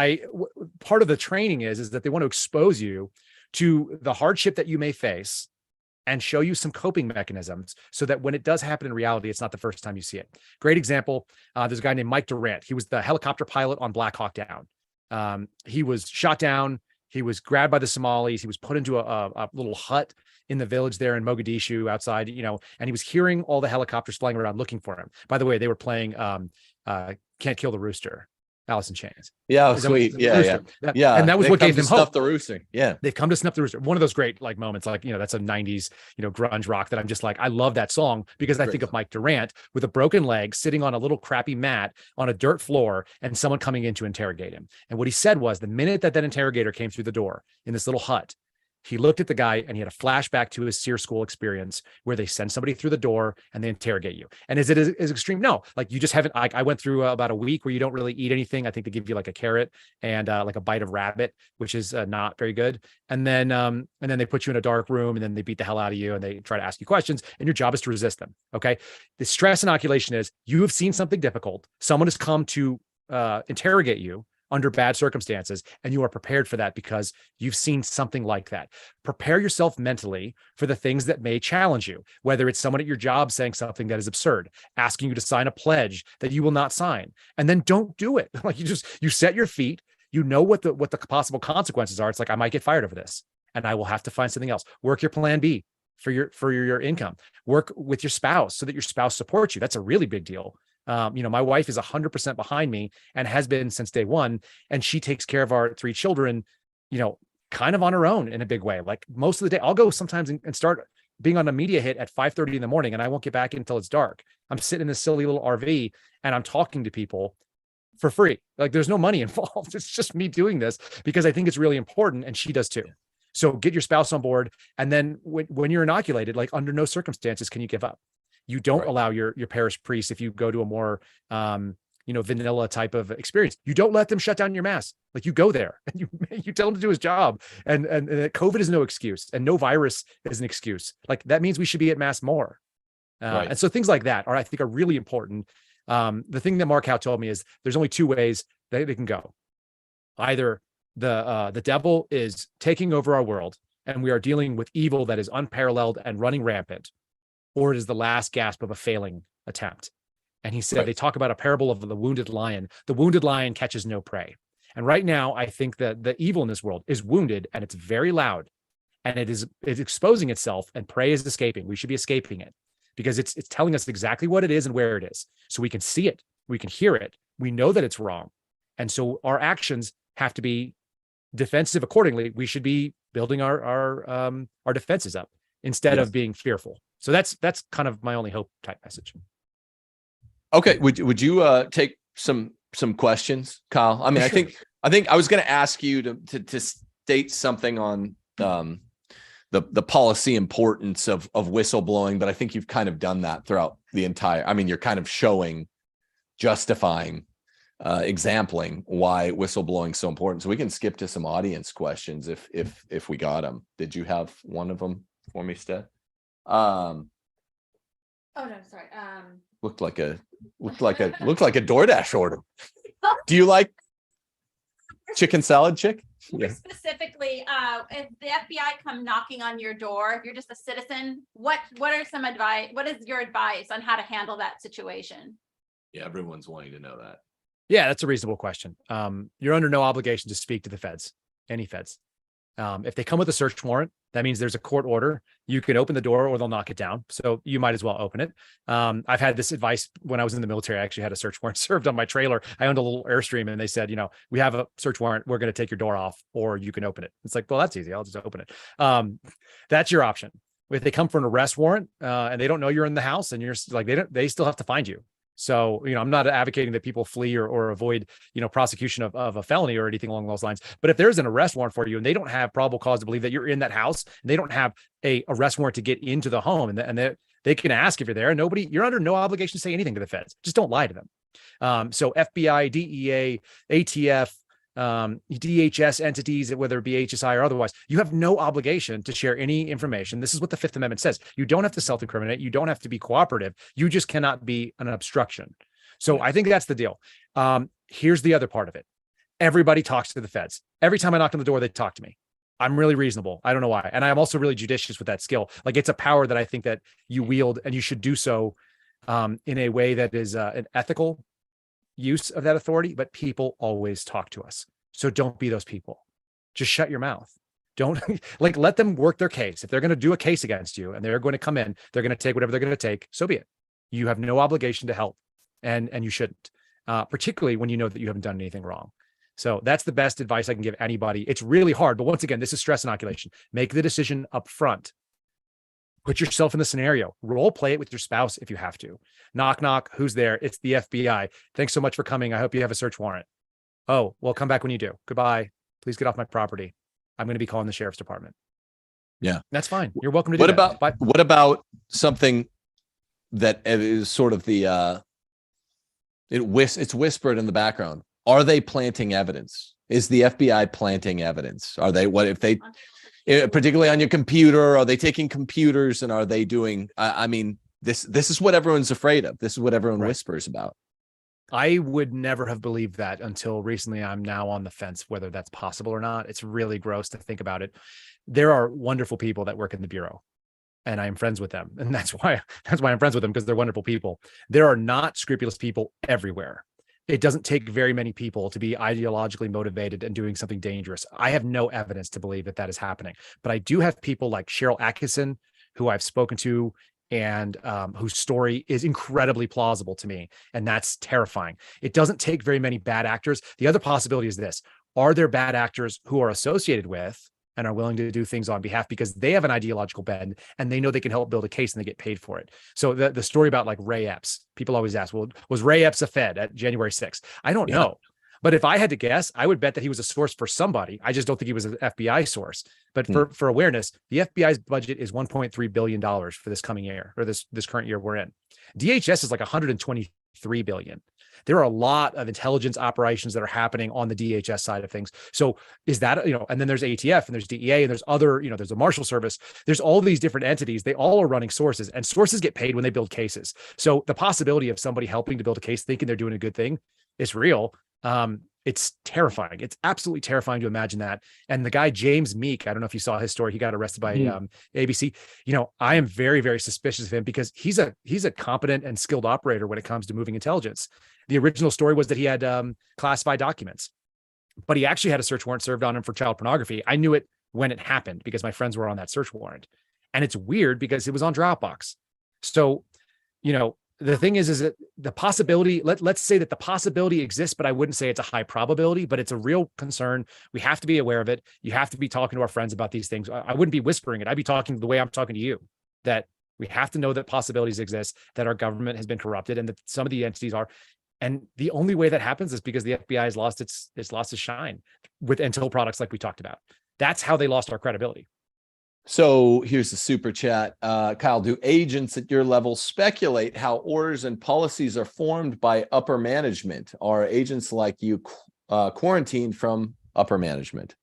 part of the training is that they want to expose you to the hardship that you may face and show you some coping mechanisms so that when it does happen in reality, it's not the first time you see it. Great example. There's a guy named Mike Durant. He was the helicopter pilot on Black Hawk Down. He was shot down. He was grabbed by the Somalis. He was put into a little hut in the village there in Mogadishu outside, and he was hearing all the helicopters flying around looking for him. By the way, they were playing Can't Kill the Rooster, Alice in Chains. Yeah, sweet. Yeah. And that was what gave them hope. Snuff the roosting. Yeah. They've come to snuff the rooster. One of those great moments, that's a 90s, grunge rock that I'm just like, I love that song because I think of Mike Durant with a broken leg sitting on a little crappy mat on a dirt floor and someone coming in to interrogate him. And what he said was the minute that interrogator came through the door in this little hut, he looked at the guy and he had a flashback to his SEER school experience where they send somebody through the door and they interrogate you. And is it as extreme? No, you just haven't, I went through about a week where you don't really eat anything. I think they give you like a carrot and like a bite of rabbit, which is not very good. And then they put you in a dark room and then they beat the hell out of you and they try to ask you questions and your job is to resist them. Okay. The stress inoculation is you have seen something difficult. Someone has come to interrogate you under bad circumstances, and you are prepared for that because you've seen something like that. Prepare yourself mentally for the things that may challenge you, whether it's someone at your job saying something that is absurd, asking you to sign a pledge that you will not sign, and then don't do it. You set your feet, what the possible consequences are. It's like, I might get fired over this and I will have to find something else. Work your plan B for your income. Work with your spouse so that your spouse supports you. That's a really big deal. My wife is 100% behind me and has been since day one. And she takes care of our 3 children, kind of on her own in a big way. Like most of the day, I'll go sometimes and start being on a media hit at 5:30 in the morning and I won't get back until it's dark. I'm sitting in this silly little RV and I'm talking to people for free. Like there's no money involved. It's just me doing this because I think it's really important. And she does too. So get your spouse on board. And then when you're inoculated, like under no circumstances can you give up. You don't allow your parish priest, if you go to a more, vanilla type of experience, you don't let them shut down your mass. Like you go there and you tell him to do his job and COVID is no excuse and no virus is an excuse. Like that means we should be at mass more. And so things like that I think are really important. The thing that Mark Howe told me is there's only 2 ways that they can go. Either the devil is taking over our world and we are dealing with evil that is unparalleled and running rampant, or it is the last gasp of a failing attempt. And he said, they talk about a parable of the wounded lion. The wounded lion catches no prey. And right now, I think that the evil in this world is wounded and it's very loud and it's exposing itself and prey is escaping. We should be escaping it because it's telling us exactly what it is and where it is. So we can see it, we can hear it, we know that it's wrong. And so our actions have to be defensive accordingly. We should be building our defenses up instead of being fearful. So that's kind of my only hope type message. Okay. Would you take some questions, Kyle? I mean, sure. I think I was going to ask you to state something on the policy importance of whistleblowing, but I think you've kind of done that throughout the entire, you're kind of justifying, exempling why whistleblowing is so important. So we can skip to some audience questions if we got them. Did you have one of them for me, Steph? Oh no, sorry. Looked like a DoorDash order. Do you like chicken salad, chick? Yeah. Specifically, if the FBI come knocking on your door, if you're just a citizen, what are some advice? What is your advice on how to handle that situation? Yeah, everyone's wanting to know that. Yeah, that's a reasonable question. You're under no obligation to speak to the feds, any feds. If they come with a search warrant, that means there's a court order. You can open the door or they'll knock it down. So you might as well open it. I've had this advice when I was in the military. I actually had a search warrant served on my trailer. I owned a little Airstream and they said, we have a search warrant. We're going to take your door off or you can open it. It's like, well, that's easy. I'll just open it. That's your option. If they come for an arrest warrant and they don't know you're in the house and you're like, they still have to find you. So, I'm not advocating that people flee or avoid, prosecution of a felony or anything along those lines. But if there's an arrest warrant for you and they don't have probable cause to believe that you're in that house, and they don't have a arrest warrant to get into the home and they can ask if you're there, you're under no obligation to say anything to the feds. Just don't lie to them. So FBI, DEA, ATF, DHS entities, whether it be HSI or otherwise, you have no obligation to share any information. This is what the Fifth Amendment says. You don't have to self-incriminate. You don't have to be cooperative. You just cannot be an obstruction. So I think that's the deal. Here's the other part of it. Everybody talks to the feds. Every time I knock on the door, they talk to me. I'm really reasonable. I don't know why. And I'm also really judicious with that skill. Like, it's a power that I think that you wield, and you should do so in a way that is an ethical use of that authority. But people always talk to us. So don't be those people. Just shut your mouth. Don't like, let them work their case. If they're going to do a case against you and they're going to come in, they're going to take whatever they're going to take. So be it. You have no obligation to help, and you shouldn't, particularly when you know that you haven't done anything wrong. So that's the best advice I can give anybody. It's really hard, but once again, this is stress inoculation. Make the decision up front. Put yourself in the scenario. Role play it with your spouse if you have to. Knock, knock. Who's there? It's the FBI. Thanks so much for coming. I hope you have a search warrant. Oh, well, come back when you do. Goodbye. Please get off my property. I'm going to be calling the sheriff's department. Yeah, that's fine. You're welcome to do that. What about something that is sort of the it's whispered in the background? Are they planting evidence? Is the FBI planting evidence? Are they, what if they, particularly on your computer, are they taking computers, and are they doing, I mean, this is what everyone's afraid of. This is what everyone whispers about. I would never have believed that until recently. I'm now on the fence whether that's possible or not. It's really gross to think about it. There are wonderful people that work in the Bureau, and I'm friends with them. And that's why I'm friends with them, because they're wonderful people. There are not scrupulous people everywhere. It doesn't take very many people to be ideologically motivated and doing something dangerous. I have no evidence to believe that that is happening, but I do have people like Cheryl Atkinson, who I've spoken to, and whose story is incredibly plausible to me. And that's terrifying. It doesn't take very many bad actors. The other possibility is this: are there bad actors who are associated with and are willing to do things on behalf because they have an ideological bend and they know they can help build a case and they get paid for it? So the story about like Ray Epps, people always ask, well, was Ray Epps a Fed at January 6th? I don't know. But if I had to guess, I would bet that he was a source for somebody. I just don't think he was an FBI source. But for awareness, the FBI's budget is $1.3 billion for this coming year, or this current year we're in. DHS is like $123 billion. There are a lot of intelligence operations that are happening on the DHS side of things. So is that, and then there's ATF and there's DEA and there's other, there's a Marshal Service. There's all these different entities. They all are running sources, and sources get paid when they build cases. So the possibility of somebody helping to build a case thinking they're doing a good thing is real. It's terrifying. It's absolutely terrifying to imagine that. And the guy, James Meek, I don't know if you saw his story. He got arrested by ABC. I am very, very suspicious of him because he's a competent and skilled operator when it comes to moving intelligence. The original story was that he had classified documents, but he actually had a search warrant served on him for child pornography. I knew it when it happened because my friends were on that search warrant. And it's weird because it was on Dropbox. So, the thing is that the possibility, let's say that the possibility exists, but I wouldn't say it's a high probability, but it's a real concern. We have to be aware of it. You have to be talking to our friends about these things. I wouldn't be whispering it. I'd be talking the way I'm talking to you, that we have to know that possibilities exist, that our government has been corrupted, and that some of the entities are. And the only way that happens is because the FBI has lost its shine with intel products like we talked about. That's how they lost our credibility. So here's the super chat. Kyle, do agents at your level speculate how orders and policies are formed by upper management? Are agents like you quarantined from upper management?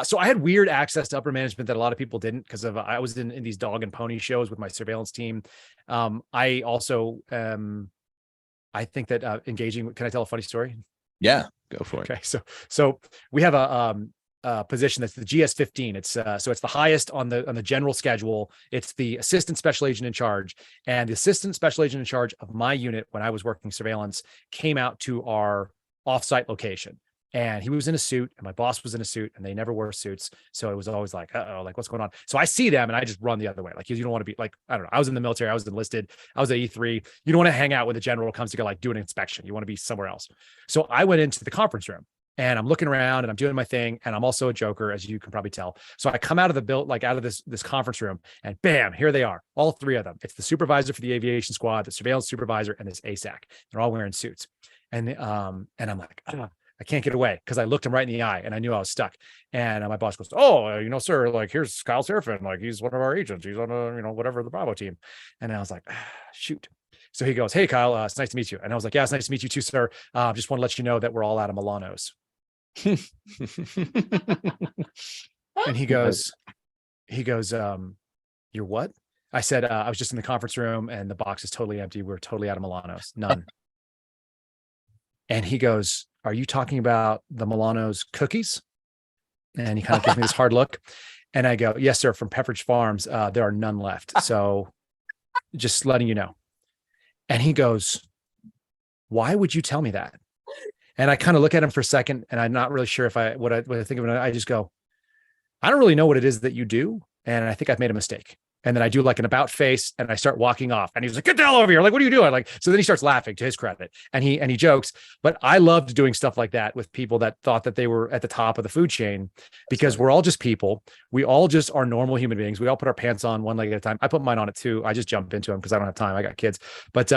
So I had weird access to upper management that a lot of people didn't, because I was in these dog and pony shows with my surveillance team. I also, I think that engaging, can I tell a funny story? Yeah, go for it. Okay. So we have a position that's the GS-15. It's so it's the highest on the general schedule. It's the assistant special agent in charge, and the assistant special agent in charge of my unit when I was working surveillance came out to our offsite location, and he was in a suit, and my boss was in a suit, and they never wore suits, so it was always like, uh-oh, like what's going on? So I see them and I just run the other way. Like, you don't want to be like, I don't know, I was in the military, I was enlisted, I was at E3. You don't want to hang out when the general comes to go like do an inspection. You want to be somewhere else. So I went into the conference room. And I'm looking around and I'm doing my thing. And I'm also a joker, as you can probably tell. So I come out of this conference room, and bam, here they are. All three of them. It's the supervisor for the aviation squad, the surveillance supervisor, and this ASAC. They're all wearing suits. And I'm like, I can't get away, because I looked him right in the eye and I knew I was stuck. And my boss goes, oh, sir, like, here's Kyle Serafin. Like, he's one of our agents. He's on whatever, the Bravo team. And I was like, shoot. So he goes, hey, Kyle, it's nice to meet you. And I was like, yeah, it's nice to meet you too, sir. Just want to let you know that we're all out of Milanos. And he goes, you're what? I said, I was just in the conference room and the box is totally empty. We're totally out of Milanos. None. And he goes, are you talking about the Milanos cookies? And he kind of gives me this hard look. And I go, yes, sir, from Pepperidge Farms, there are none left. So just letting you know. And he goes, why would you tell me that? And I kind of look at him for a second, and I'm not really sure what I think of it. I just go, I don't really know what it is that you do. And I think I've made a mistake. And then I do like an about face and I start walking off, and he's like, get the hell over here. Like, what are you doing? Like, so then he starts laughing, to his credit, and he jokes. But I loved doing stuff like that with people that thought that they were at the top of the food chain, because we're all just people. We all just are normal human beings. We all put our pants on one leg at a time. I put mine on it too. I just jump into them because I don't have time. I got kids. But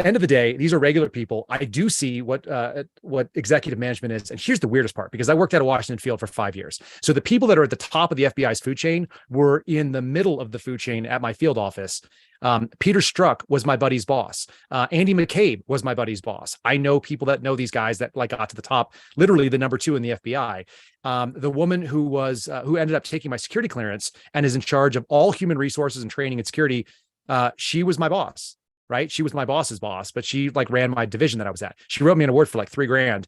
end of the day, these are regular people. I do see what executive management is. And here's the weirdest part, because I worked at a Washington field for 5 years. So the people that are at the top of the FBI's food chain were in the middle of the food chain at my field office. Peter Strzok was my buddy's boss. Andy McCabe was my buddy's boss. I know people that know these guys that like got to the top, literally the number 2 in the FBI. The woman who ended up taking my security clearance and is in charge of all human resources and training and security. She was my boss. Right. She was my boss's boss, but she like ran my division that I was at. She wrote me an award for like $3,000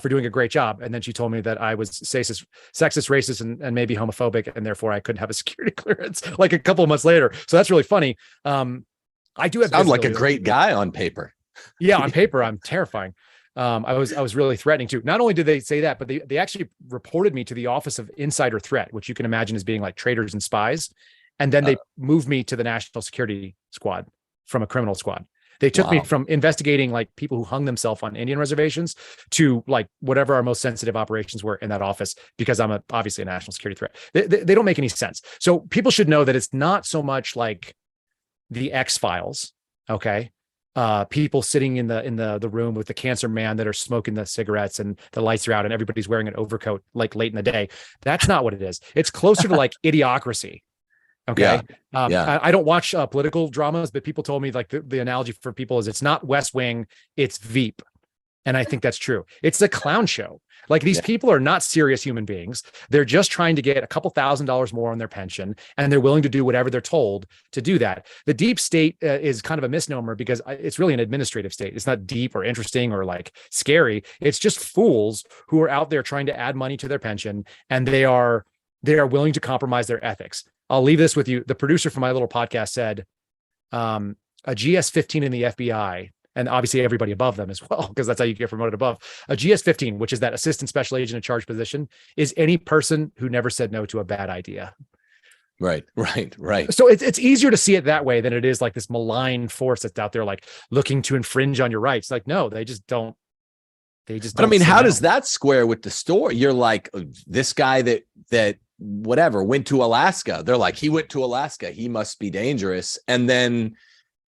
for doing a great job. And then she told me that I was sexist, racist, and maybe homophobic, and therefore I couldn't have a security clearance like a couple of months later. So that's really funny. I do have sound like a great guy on paper. Yeah, on paper, I'm terrifying. I was really threatening too. Not only did they say that, but they actually reported me to the Office of Insider Threat, which you can imagine as being like traitors and spies. And then they moved me to the National Security Squad from a criminal squad. They took me from investigating like people who hung themselves on Indian reservations to like whatever our most sensitive operations were in that office, because I'm obviously a national security threat. They don't make any sense. So people should know that it's not so much like the X-Files, okay? People sitting in the room with the cancer man that are smoking the cigarettes and the lights are out and everybody's wearing an overcoat like late in the day. That's not what it is. It's closer to like Idiocracy. Okay. Yeah. I don't watch political dramas, but people told me like the analogy for people is it's not West Wing, it's Veep. And I think that's true. It's a clown show. Like these people are not serious human beings. They're just trying to get a couple $1,000s more on their pension, and they're willing to do whatever they're told to do that. The deep state is kind of a misnomer because it's really an administrative state. It's not deep or interesting or like scary. It's just fools who are out there trying to add money to their pension, and they are willing to compromise their ethics. I'll leave this with you. The producer for my little podcast said a GS-15 in the FBI, and obviously everybody above them as well, because that's how you get promoted above. A GS-15, which is that assistant special agent in charge position, is any person who never said no to a bad idea. Right. So it's easier to see it that way than it is like this malign force that's out there like looking to infringe on your rights. Like, no, they just don't. But I mean, how does that square with the story? You're like, this guy that whatever went to Alaska. They're like, he went to Alaska, he must be dangerous. And then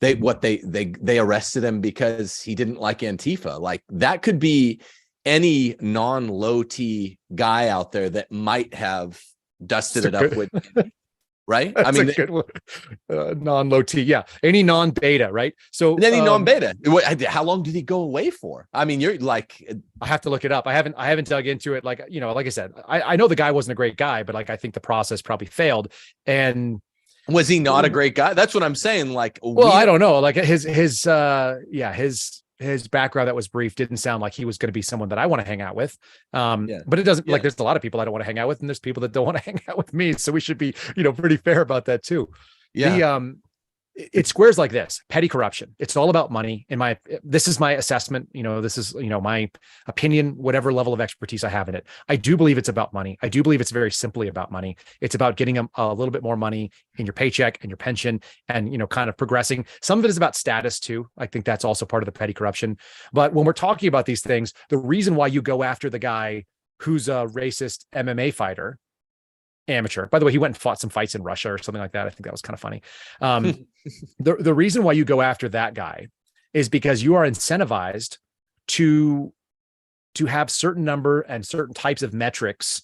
they arrested him because he didn't like Antifa. Like that could be any non-low T guy out there that might have dusted it up with, right? I mean, non-low T, yeah, any non-beta, right? So any non-beta. How long did he go away for? I mean, you're like, I have to look it up. I haven't dug into it. Like, like I said, I know the guy wasn't a great guy, but like I think the process probably failed. And was he not a great guy? That's what I'm saying. Like, I don't know. Like his background that was brief didn't sound like he was going to be someone that I want to hang out with. But it doesn't like there's a lot of people I don't want to hang out with, and there's people that don't want to hang out with me. So we should be, pretty fair about that too. Yeah. It squares like this: petty corruption. It's all about money. This is my assessment. This is, my opinion, whatever level of expertise I have in it. I do believe it's about money. I do believe it's very simply about money. It's about getting a little bit more money in your paycheck and your pension and, kind of progressing. Some of it is about status too. I think that's also part of the petty corruption. But when we're talking about these things, the reason why you go after the guy who's a racist MMA fighter, amateur. By the way, he went and fought some fights in Russia or something like that. I think that was kind of funny. The reason why you go after that guy is because you are incentivized to have certain number and certain types of metrics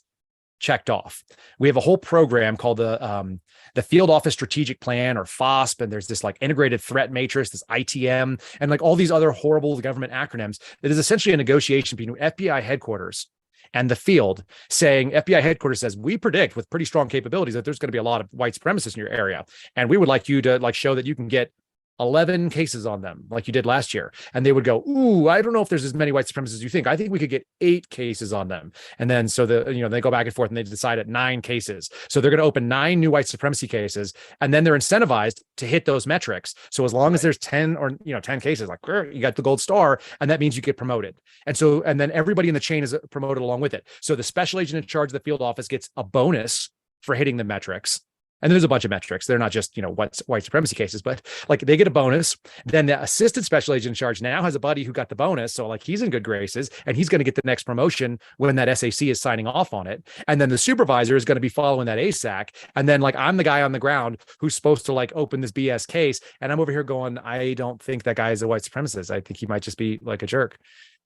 checked off. We have a whole program called the Field Office Strategic Plan, or FOSP, and there's this like integrated threat matrix, this ITM, and like all these other horrible government acronyms that is essentially a negotiation between FBI headquarters and the field, saying FBI headquarters says, we predict with pretty strong capabilities that there's going to be a lot of white supremacists in your area. And we would like you to like show that you can get 11 cases on them, like you did last year. And they would go, ooh, I don't know if there's as many white supremacists as you think. I think we could get 8 cases on them. And then so they go back and forth and they decide at 9 cases. So they're going to open 9 new white supremacy cases, and then they're incentivized to hit those metrics. So as long as there's 10 or 10 cases, like you got the gold star, and that means you get promoted. And then everybody in the chain is promoted along with it. So the special agent in charge of the field office gets a bonus for hitting the metrics. And there's a bunch of metrics. They're not just, white supremacy cases, but like they get a bonus. Then the assistant special agent in charge now has a buddy who got the bonus. So like he's in good graces, and he's going to get the next promotion when that SAC is signing off on it. And then the supervisor is going to be following that ASAC. And then like I'm the guy on the ground who's supposed to like open this BS case. And I'm over here going, I don't think that guy is a white supremacist. I think he might just be like a jerk.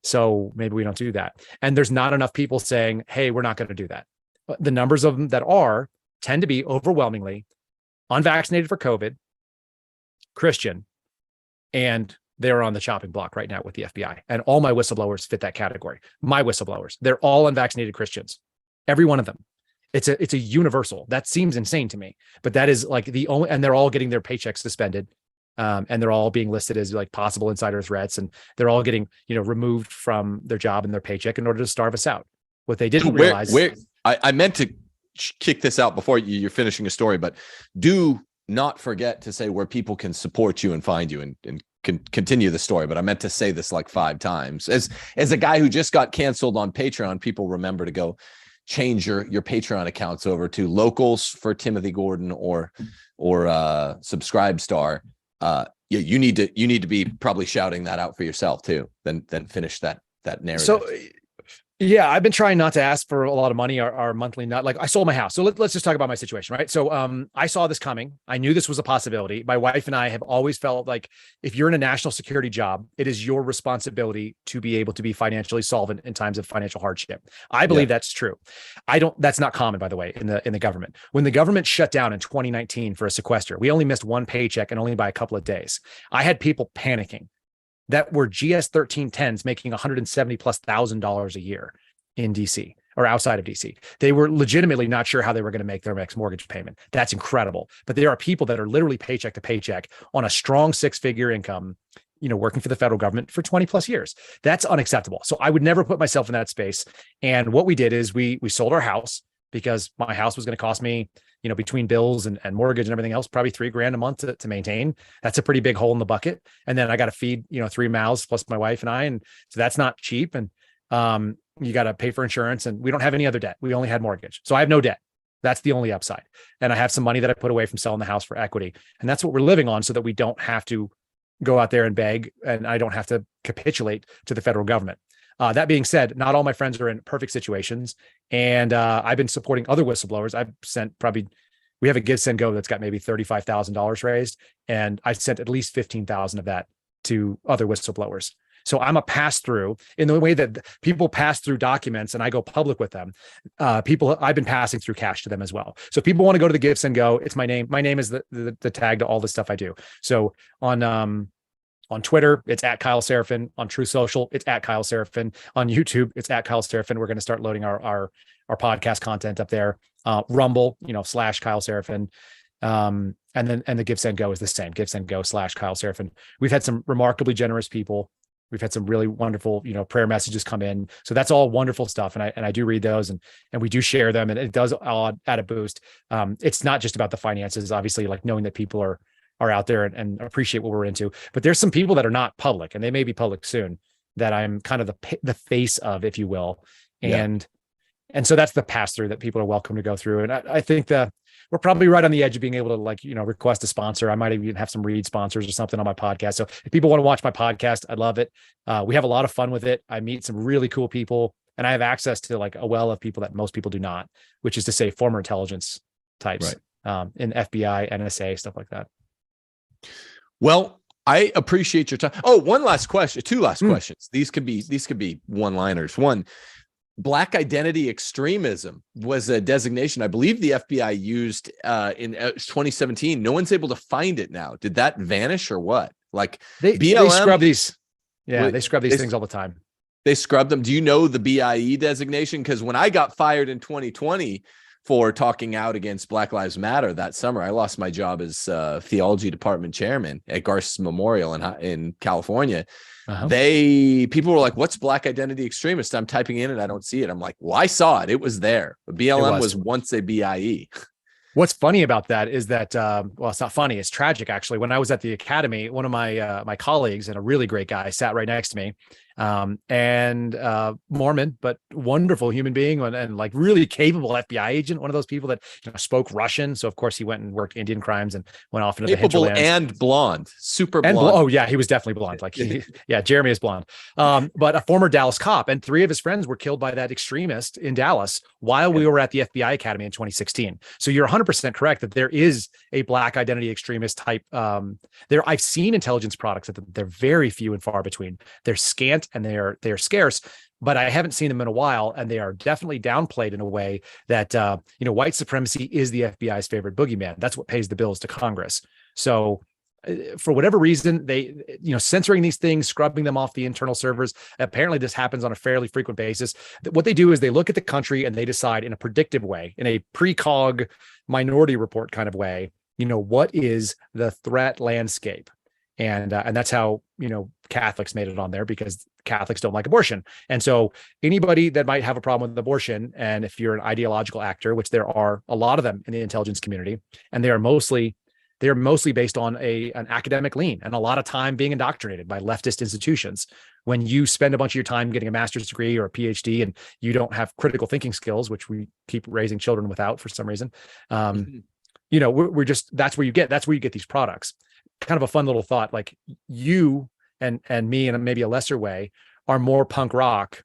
So maybe we don't do that. And there's not enough people saying, hey, we're not going to do that. The numbers of them that tend to be overwhelmingly unvaccinated for COVID, Christian, and they're on the chopping block right now with the FBI. And all my whistleblowers fit that category. My whistleblowers, they're all unvaccinated Christians, every one of them. It's a universal. That seems insane to me, but that is like the only, and they're all getting their paychecks suspended. And they're all being listed as like possible insider threats, and they're all getting, removed from their job and their paycheck in order to starve us out. What they didn't realize. I meant to kick this out before you're finishing a story, but do not forget to say where people can support you and find you and can continue the story. But I meant to say this like 5 times. As a guy who just got canceled on Patreon, people remember to go change your Patreon accounts over to Locals for Timothy Gordon or Subscribe Star. You need to be probably shouting that out for yourself too. Then finish that narrative. So yeah, I've been trying not to ask for a lot of money or monthly. Not like I sold my house. So let's just talk about my situation, right? So I saw this coming. I knew this was a possibility. My wife and I have always felt like if you're in a national security job, it is your responsibility to be able to be financially solvent in times of financial hardship. I believe that's true. That's not common, by the way, in the government. When the government shut down in 2019 for a sequester, we only missed 1 paycheck and only by a couple of days. I had people panicking that were GS 1310s making $170,000+ a year in DC or outside of DC. They were legitimately not sure how they were going to make their next mortgage payment. That's incredible. But there are people that are literally paycheck to paycheck on a strong 6-figure income, working for the federal government for 20+ years. That's unacceptable. So I would never put myself in that space. And what we did is we sold our house because my house was going to cost me, between bills and mortgage and everything else, probably $3,000 a month to maintain. That's a pretty big hole in the bucket. And then I got to feed, 3 mouths plus my wife and I. And so that's not cheap. And you got to pay for insurance, and we don't have any other debt. We only had mortgage. So I have no debt. That's the only upside. And I have some money that I put away from selling the house for equity. And that's what we're living on so that we don't have to go out there and beg, and I don't have to capitulate to the federal government. That being said, not all my friends are in perfect situations. And I've been supporting other whistleblowers. I've sent we have a Give, Send, Go that's got maybe $35,000 raised. And I sent at least 15,000 of that to other whistleblowers. So I'm a pass-through in the way that people pass through documents and I go public with them. I've been passing through cash to them as well. So if people want to go to the Give, Send, Go, it's my name. My name is the tag to all the stuff I do. So on Twitter, it's at Kyle Seraphin. On True Social, it's at Kyle Seraphin. On YouTube, it's at Kyle Seraphin. We're going to start loading our podcast content up there. Rumble, / Kyle Seraphin. And the Give, Send, Go is the same. Give, Send, Go / Kyle Seraphin. We've had some remarkably generous people. We've had some really wonderful, prayer messages come in. So that's all wonderful stuff. And I do read those and we do share them, and it does add a boost. It's not just about the finances, obviously, like knowing that people are out there and appreciate what we're into, but there's some people that are not public, and they may be public soon, that I'm kind of the face of, if you will. And so that's the pass through that people are welcome to go through. And I think that we're probably right on the edge of being able to request a sponsor. I might even have some read sponsors or something on my podcast. So if people want to watch my podcast, I'd love it. We have a lot of fun with it. I meet some really cool people, and I have access to like a well of people that most people do not, which is to say former intelligence types, in FBI, NSA, stuff like that. Well, I appreciate your time. Oh, one last question, 2 last questions. These could be one-liners. One, Black identity extremism was a designation I believe the FBI used in 2017. No one's able to find it now. Did that vanish or what? Like they scrub these. Yeah, they scrub these things all the time. They scrub them. Do you know the BIE designation? Because when I got fired in 2020 for talking out against Black Lives Matter that summer. I lost my job as theology department chairman at Garces Memorial in California. People were like, what's Black identity extremist? I'm typing in and I don't see it. I'm like, well, I saw it. It was there. BLM was once a BIE. What's funny about that is that, well, it's not funny. It's tragic, actually. When I was at the academy, one of my colleagues and a really great guy sat right next to me, and Mormon, but wonderful human being and like really capable FBI agent, one of those people that spoke Russian. So of course he went and worked Indian crimes and went off into the hinterlands. And blonde, super blonde. Oh yeah, he was definitely blonde. Like Jeremy is blonde. But a former Dallas cop, and 3 of his friends were killed by that extremist in Dallas while we were at the FBI Academy in 2016. So you're 100% correct that there is a Black identity extremist type. I've seen intelligence products that they're very few and far between. They're scant and they're scarce, but I haven't seen them in a while, and they are definitely downplayed in a way that white supremacy is the FBI's favorite boogeyman. That's what pays the bills to Congress. So for whatever reason, they censoring these things, scrubbing them off the internal servers. Apparently this happens on a fairly frequent basis. What they do is they look at the country and they decide in a predictive way, in a precog Minority Report kind of way, what is the threat landscape. And that's how, Catholics made it on there, because Catholics don't like abortion. And so anybody that might have a problem with abortion, and if you're an ideological actor, which there are a lot of them in the intelligence community, and they are mostly based on an academic lean and a lot of time being indoctrinated by leftist institutions. When you spend a bunch of your time getting a master's degree or a PhD and you don't have critical thinking skills, which we keep raising children without for some reason, we're just, that's where you get these products. Kind of a fun little thought, like you and me in maybe a lesser way are more punk rock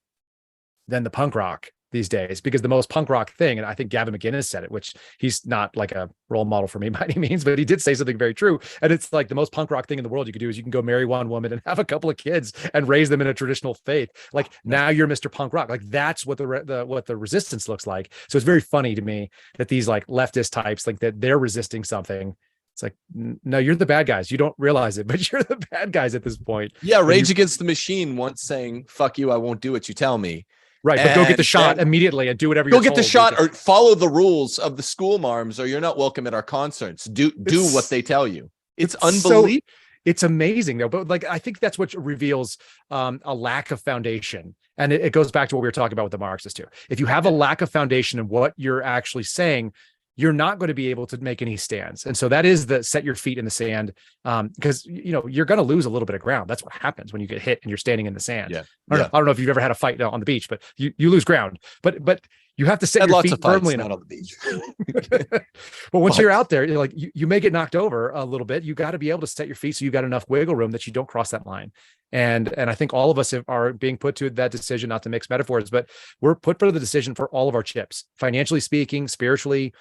than the punk rock these days, because the most punk rock thing, and I think Gavin McInnes said it, which he's not like a role model for me by any means, but he did say something very true. And it's like the most punk rock thing in the world you could do is you can go marry one woman and have a couple of kids and raise them in a traditional faith. Like now you're Mr. Punk Rock. Like that's what the resistance looks like. So it's very funny to me that these like leftist types think that they're resisting something. It's like, no, you're the bad guys. You don't realize it, but you're the bad guys at this point. Yeah. Rage Against the Machine once saying, fuck you, I won't do what you tell me. Right. But go get the shot immediately and do whatever you're told. Go get the shot or follow the rules of the school marms, or you're not welcome at our concerts. Do what they tell you. It's unbelievable. It's amazing though. But like, I think that's what reveals a lack of foundation. And it goes back to what we were talking about with the Marxists too. If you have a lack of foundation in what you're actually saying, you're not going to be able to make any stands. And so that is the set your feet in the sand, because you're going to lose a little bit of ground. That's what happens when you get hit and you're standing in the sand. Yeah. I don't know if you've ever had a fight on the beach, but you lose ground. But you have to set your feet firmly enough on the beach. But once you're out there, you're like you may get knocked over a little bit. You got to be able to set your feet so you got enough wiggle room that you don't cross that line. And I think all of us are being put to that decision, not to mix metaphors, but we're put for the decision for all of our chips, financially speaking, spiritually,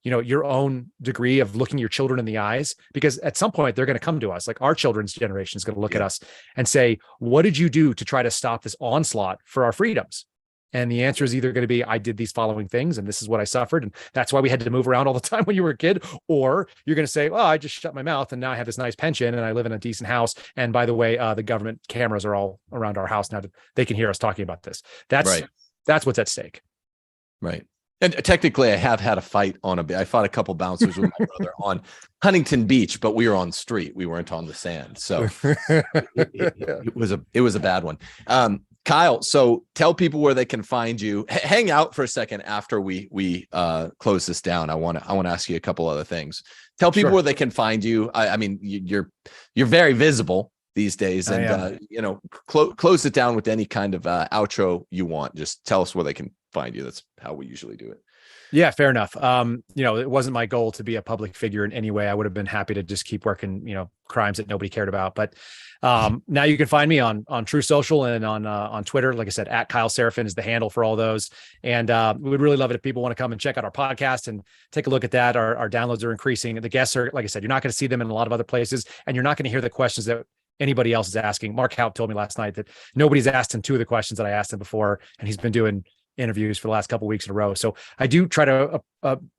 your own degree of looking your children in the eyes, because at some point they're going to come to us. Like our children's generation is going to look at us and say, what did you do to try to stop this onslaught for our freedoms? And the answer is either going to be, I did these following things, and this is what I suffered, and that's why we had to move around all the time when you were a kid. Or you're going to say, well, I just shut my mouth, and now I have this nice pension, and I live in a decent house. And by the way, the government cameras are all around our house now. They can hear us talking about this. That's what's at stake. Right. And technically, I have had a fight I fought a couple bouncers with my brother on Huntington Beach, but we were on the street. We weren't on the sand. So it was a bad one. Kyle, so tell people where they can find you. Hang out for a second after we close this down. I want to ask you a couple other things. Tell people where they can find you. I mean, you're very visible these days, and close it down with any kind of outro you want. Just tell us where they can find you. That's how we usually do it. Yeah, fair enough. It wasn't my goal to be a public figure in any way. I would have been happy to just keep working, crimes that nobody cared about. But now you can find me on True Social and on Twitter. Like I said, at Kyle Seraphin is the handle for all those. And we would really love it if people want to come and check out our podcast and take a look at that. Our downloads are increasing. The guests are, like I said, you're not going to see them in a lot of other places, and you're not going to hear the questions that anybody else is asking. Mark Haupt told me last night that nobody's asked him 2 of the questions that I asked him before, and he's been doing interviews for the last couple of weeks in a row. So I do try to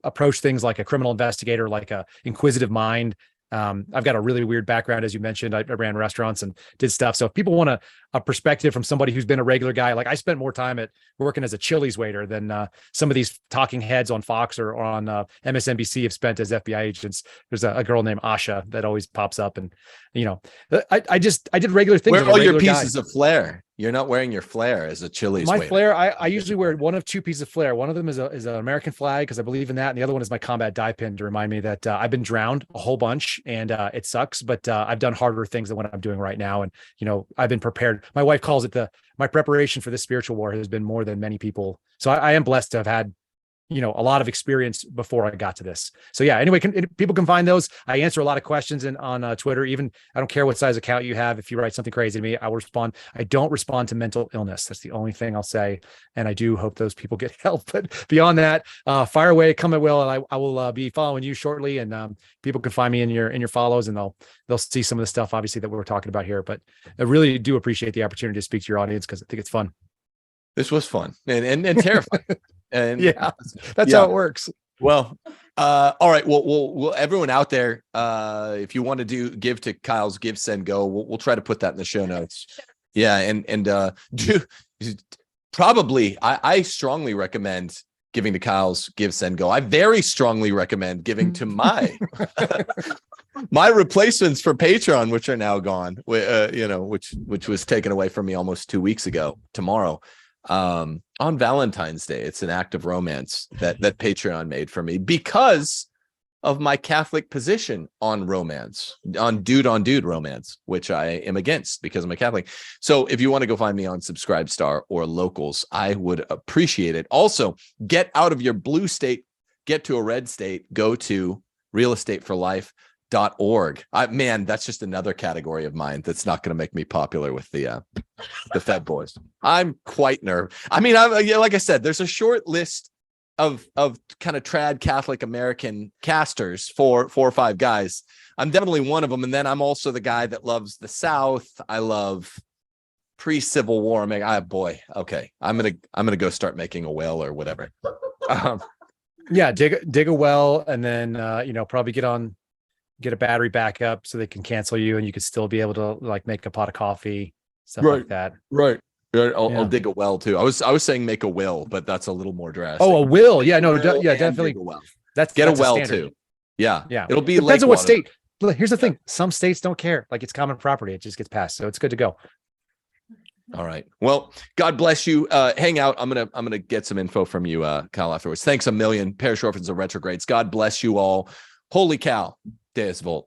approach things like a criminal investigator, like a inquisitive mind, I've got a really weird background, as you mentioned. I ran restaurants and did stuff. So if people want a perspective from somebody who's been a regular guy, like I spent more time at working as a Chili's waiter than some of these talking heads on Fox or on MSNBC have spent as FBI agents. There's a girl named Asha that always pops up, and I did regular things. Where are all your pieces of flair? You're not wearing your flair as a Chili's waiter. Flair, I usually wear one of two pieces of flair. One of them is an American flag because I believe in that, and the other one is my combat die pin to remind me that I've been drowned a whole bunch, and it sucks, but I've done harder things than what I'm doing right now, and I've been prepared. My wife calls it my preparation for this spiritual war has been more than many people. So I am blessed to have had a lot of experience before I got to this. So yeah, anyway, people can find those. I answer a lot of questions on Twitter. Even I don't care what size account you have. If you write something crazy to me, I will respond. I don't respond to mental illness. That's the only thing I'll say. And I do hope those people get help. But beyond that, fire away, come at will. And I will be following you shortly. And people can find me in your follows, and they'll see some of the stuff obviously that we're talking about here. But I really do appreciate the opportunity to speak to your audience because I think it's fun. This was fun and terrifying. And yeah, that's how it works. Well, all right. Well, everyone out there, if you want to give to Kyle's Give, Send, Go, we'll try to put that in the show notes. Yeah. And do probably, I strongly recommend giving to Kyle's Give, Send, Go. I very strongly recommend giving to my replacements for Patreon, which are now gone, which was taken away from me almost 2 weeks ago tomorrow. On Valentine's Day. It's an act of romance that Patreon made for me because of my Catholic position on romance, on dude romance, which I am against because I'm a Catholic. So if you want to go find me on Subscribestar or Locals, I would appreciate it. Also, get out of your blue state, get to a red state, go to realestateforlife.org. Man, that's just another category of mine that's not going to make me popular with the Fed boys. I'm quite nervous. I mean, like I said, there's a short list of kind of trad Catholic American casters, 4 or 5 guys. I'm definitely one of them, and then I'm also the guy that loves the South. I love pre-Civil War. Okay, I'm gonna go start making a well or whatever. Yeah, dig a well, and then probably get a battery backup so they can cancel you, and you could still be able to like make a pot of coffee, stuff like that. Right. I'll dig a well too. I was saying make a will, but that's a little more drastic. Oh, a will. Yeah, no, definitely. Well. That's a well standard too. Yeah. It'll be depends on what state. Here's the thing: some states don't care. Like it's common property; it just gets passed, so it's good to go. All right. Well, God bless you. Hang out. I'm gonna get some info from you, Kyle, afterwards. Thanks a million. Parish Orphans of Retrogrades. God bless you all. Holy cow. Deus Volt.